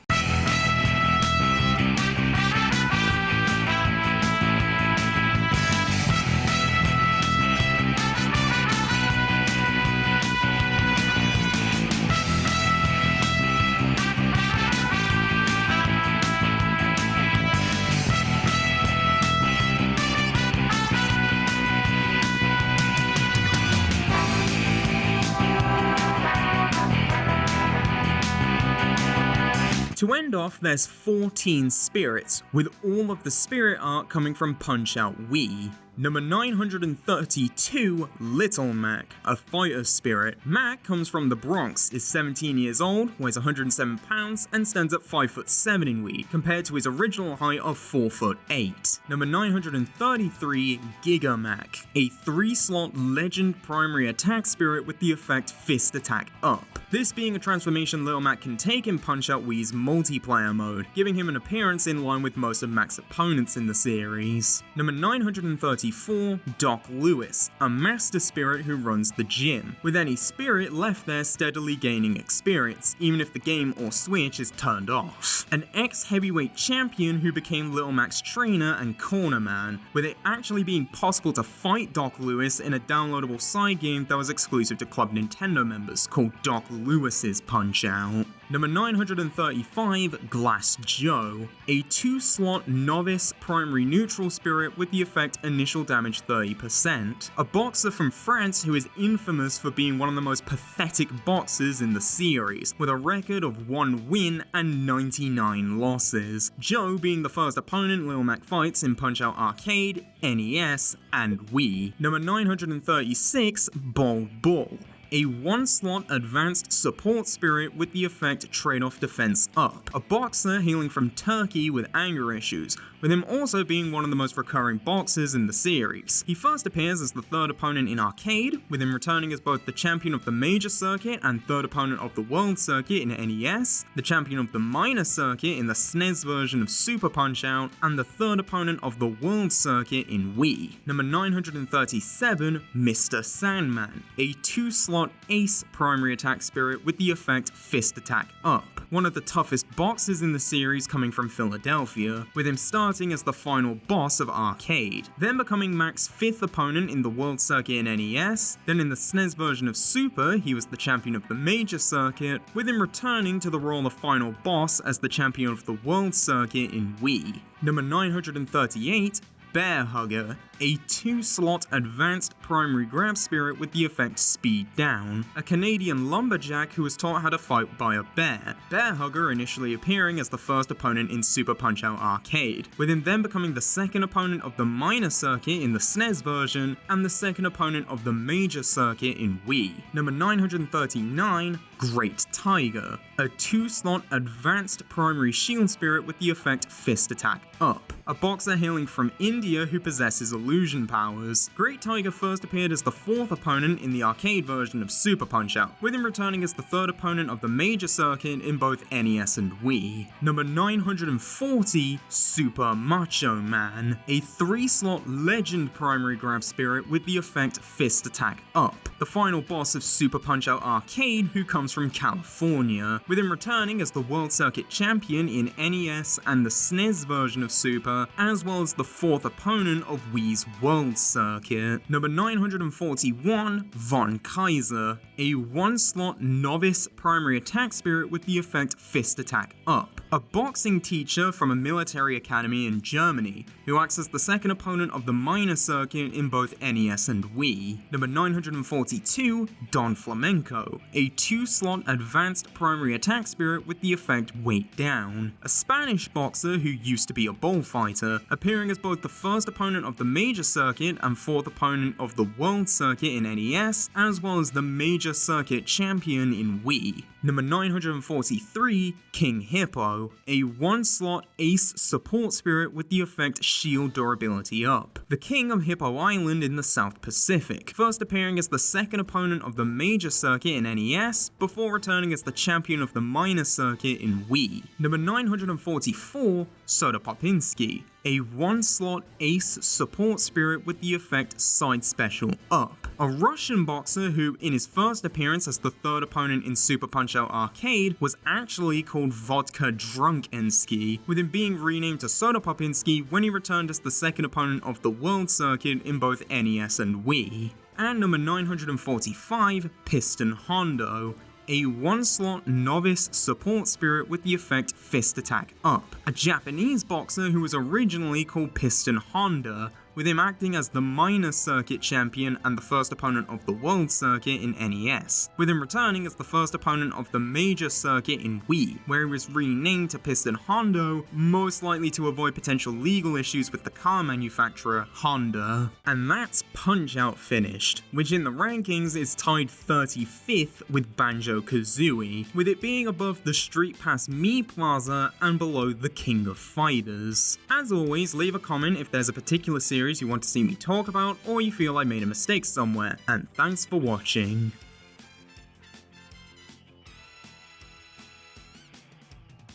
S1: To end off, there's 14 spirits, with all of the spirit art coming from Punch-Out Wii. Number 932, Little Mac, a fighter spirit. Mac comes from the Bronx, is 17 years old, weighs 107 pounds, and stands at 5'7" in Wii, compared to his original height of 4'8". Number 933, Giga Mac, a 3-slot legend primary attack spirit with the effect Fist Attack Up. This being a transformation Little Mac can take in Punch-Out Wii's multiplayer mode, giving him an appearance in line with most of Mac's opponents in the series. Number 934, Doc Lewis, a master spirit who runs the gym, with any spirit left there steadily gaining experience, even if the game or switch is turned off. An ex-heavyweight champion who became Little Mac's trainer and corner man, with it actually being possible to fight Doc Lewis in a downloadable side game that was exclusive to Club Nintendo members called Doc Lewis's Punch-Out. Number 935, Glass Joe, a 2-slot novice primary neutral spirit with the effect initial damage 30%, a boxer from France who is infamous for being one of the most pathetic boxers in the series, with a record of 1 win and 99 losses, Joe being the first opponent Little Mac fights in Punch-Out Arcade, NES, and Wii. Number 936, Bold Bull, a 1-slot advanced support spirit with the effect trade-off defense up, a boxer hailing from Turkey with anger issues, with him also being one of the most recurring boxers in the series. He first appears as the third opponent in Arcade, with him returning as both the champion of the Major Circuit and third opponent of the World Circuit in NES, the champion of the Minor Circuit in the SNES version of Super Punch-Out, and the third opponent of the World Circuit in Wii. Number 937, Mr. Sandman, a 2-slot ace primary attack spirit with the effect Fist Attack Up, one of the toughest boxers in the series coming from Philadelphia, with him starting as the final boss of Arcade, then becoming Mac's 5th opponent in the World Circuit in NES, then in the SNES version of Super, he was the champion of the Major Circuit, with him returning to the role of final boss as the champion of the World Circuit in Wii. Number 938, Bear Hugger, a 2-slot advanced primary grab spirit with the effect Speed Down, a Canadian lumberjack who was taught how to fight by a bear, Bear Hugger initially appearing as the first opponent in Super Punch-Out Arcade, with him then becoming the second opponent of the Minor Circuit in the SNES version, and the second opponent of the Major Circuit in Wii. Number 939, Great Tiger, a 2-slot advanced primary shield spirit with the effect Fist Attack Up, a boxer hailing from India who possesses illusion powers. Great Tiger first appeared as the 4th opponent in the arcade version of Super Punch-Out, with him returning as the 3rd opponent of the Major Circuit in both NES and Wii. Number 940, Super Macho Man, a 3-slot legend primary grab spirit with the effect Fist Attack Up, the final boss of Super Punch-Out Arcade who comes from California, with him returning as the World Circuit champion in NES and the SNES version of Super, as well as the 4th opponent of Wii's World Circuit. Number 941, Von Kaiser, a 1-slot novice primary attack spirit with the effect Fist Attack Up, a boxing teacher from a military academy in Germany, who acts as the second opponent of the Minor Circuit in both NES and Wii. Number 942, Don Flamenco, a 2-slot advanced primary attack spirit with the effect Weight Down, a Spanish boxer who used to be a bullfighter, appearing as both the first opponent of the Major Circuit and 4th opponent of the World Circuit in NES, as well as the Major Circuit champion in Wii. Number 943, King Hippo, a 1-slot ace support spirit with the effect Shield Durability Up. The King of Hippo Island in the South Pacific, first appearing as the 2nd opponent of the Major Circuit in NES, before returning as the champion of the Minor Circuit in Wii. Number 944, Soda Popinski, a 1-slot ace support spirit with the effect Side Special Up. A Russian boxer who, in his first appearance as the 3rd opponent in Super Punch-Out Arcade, was actually called Vodka Drunkensky, with him being renamed to Soda Popinski when he returned as the 2nd opponent of the World Circuit in both NES and Wii. And number 945, Piston Hondo, a 1-slot novice support spirit with the effect Fist Attack Up. A Japanese boxer who was originally called Piston Honda, with him acting as the Minor Circuit champion and the 1st opponent of the World Circuit in NES, with him returning as the 1st opponent of the Major Circuit in Wii, where he was renamed to Piston Hondo, most likely to avoid potential legal issues with the car manufacturer Honda. And that's Punch-Out finished, which in the rankings is tied 35th with Banjo-Kazooie, with it being above the Street Pass Mii Plaza and below the King of Fighters. As always, leave a comment if there's a particular series you want to see me talk about, or you feel I made a mistake somewhere, and thanks for watching.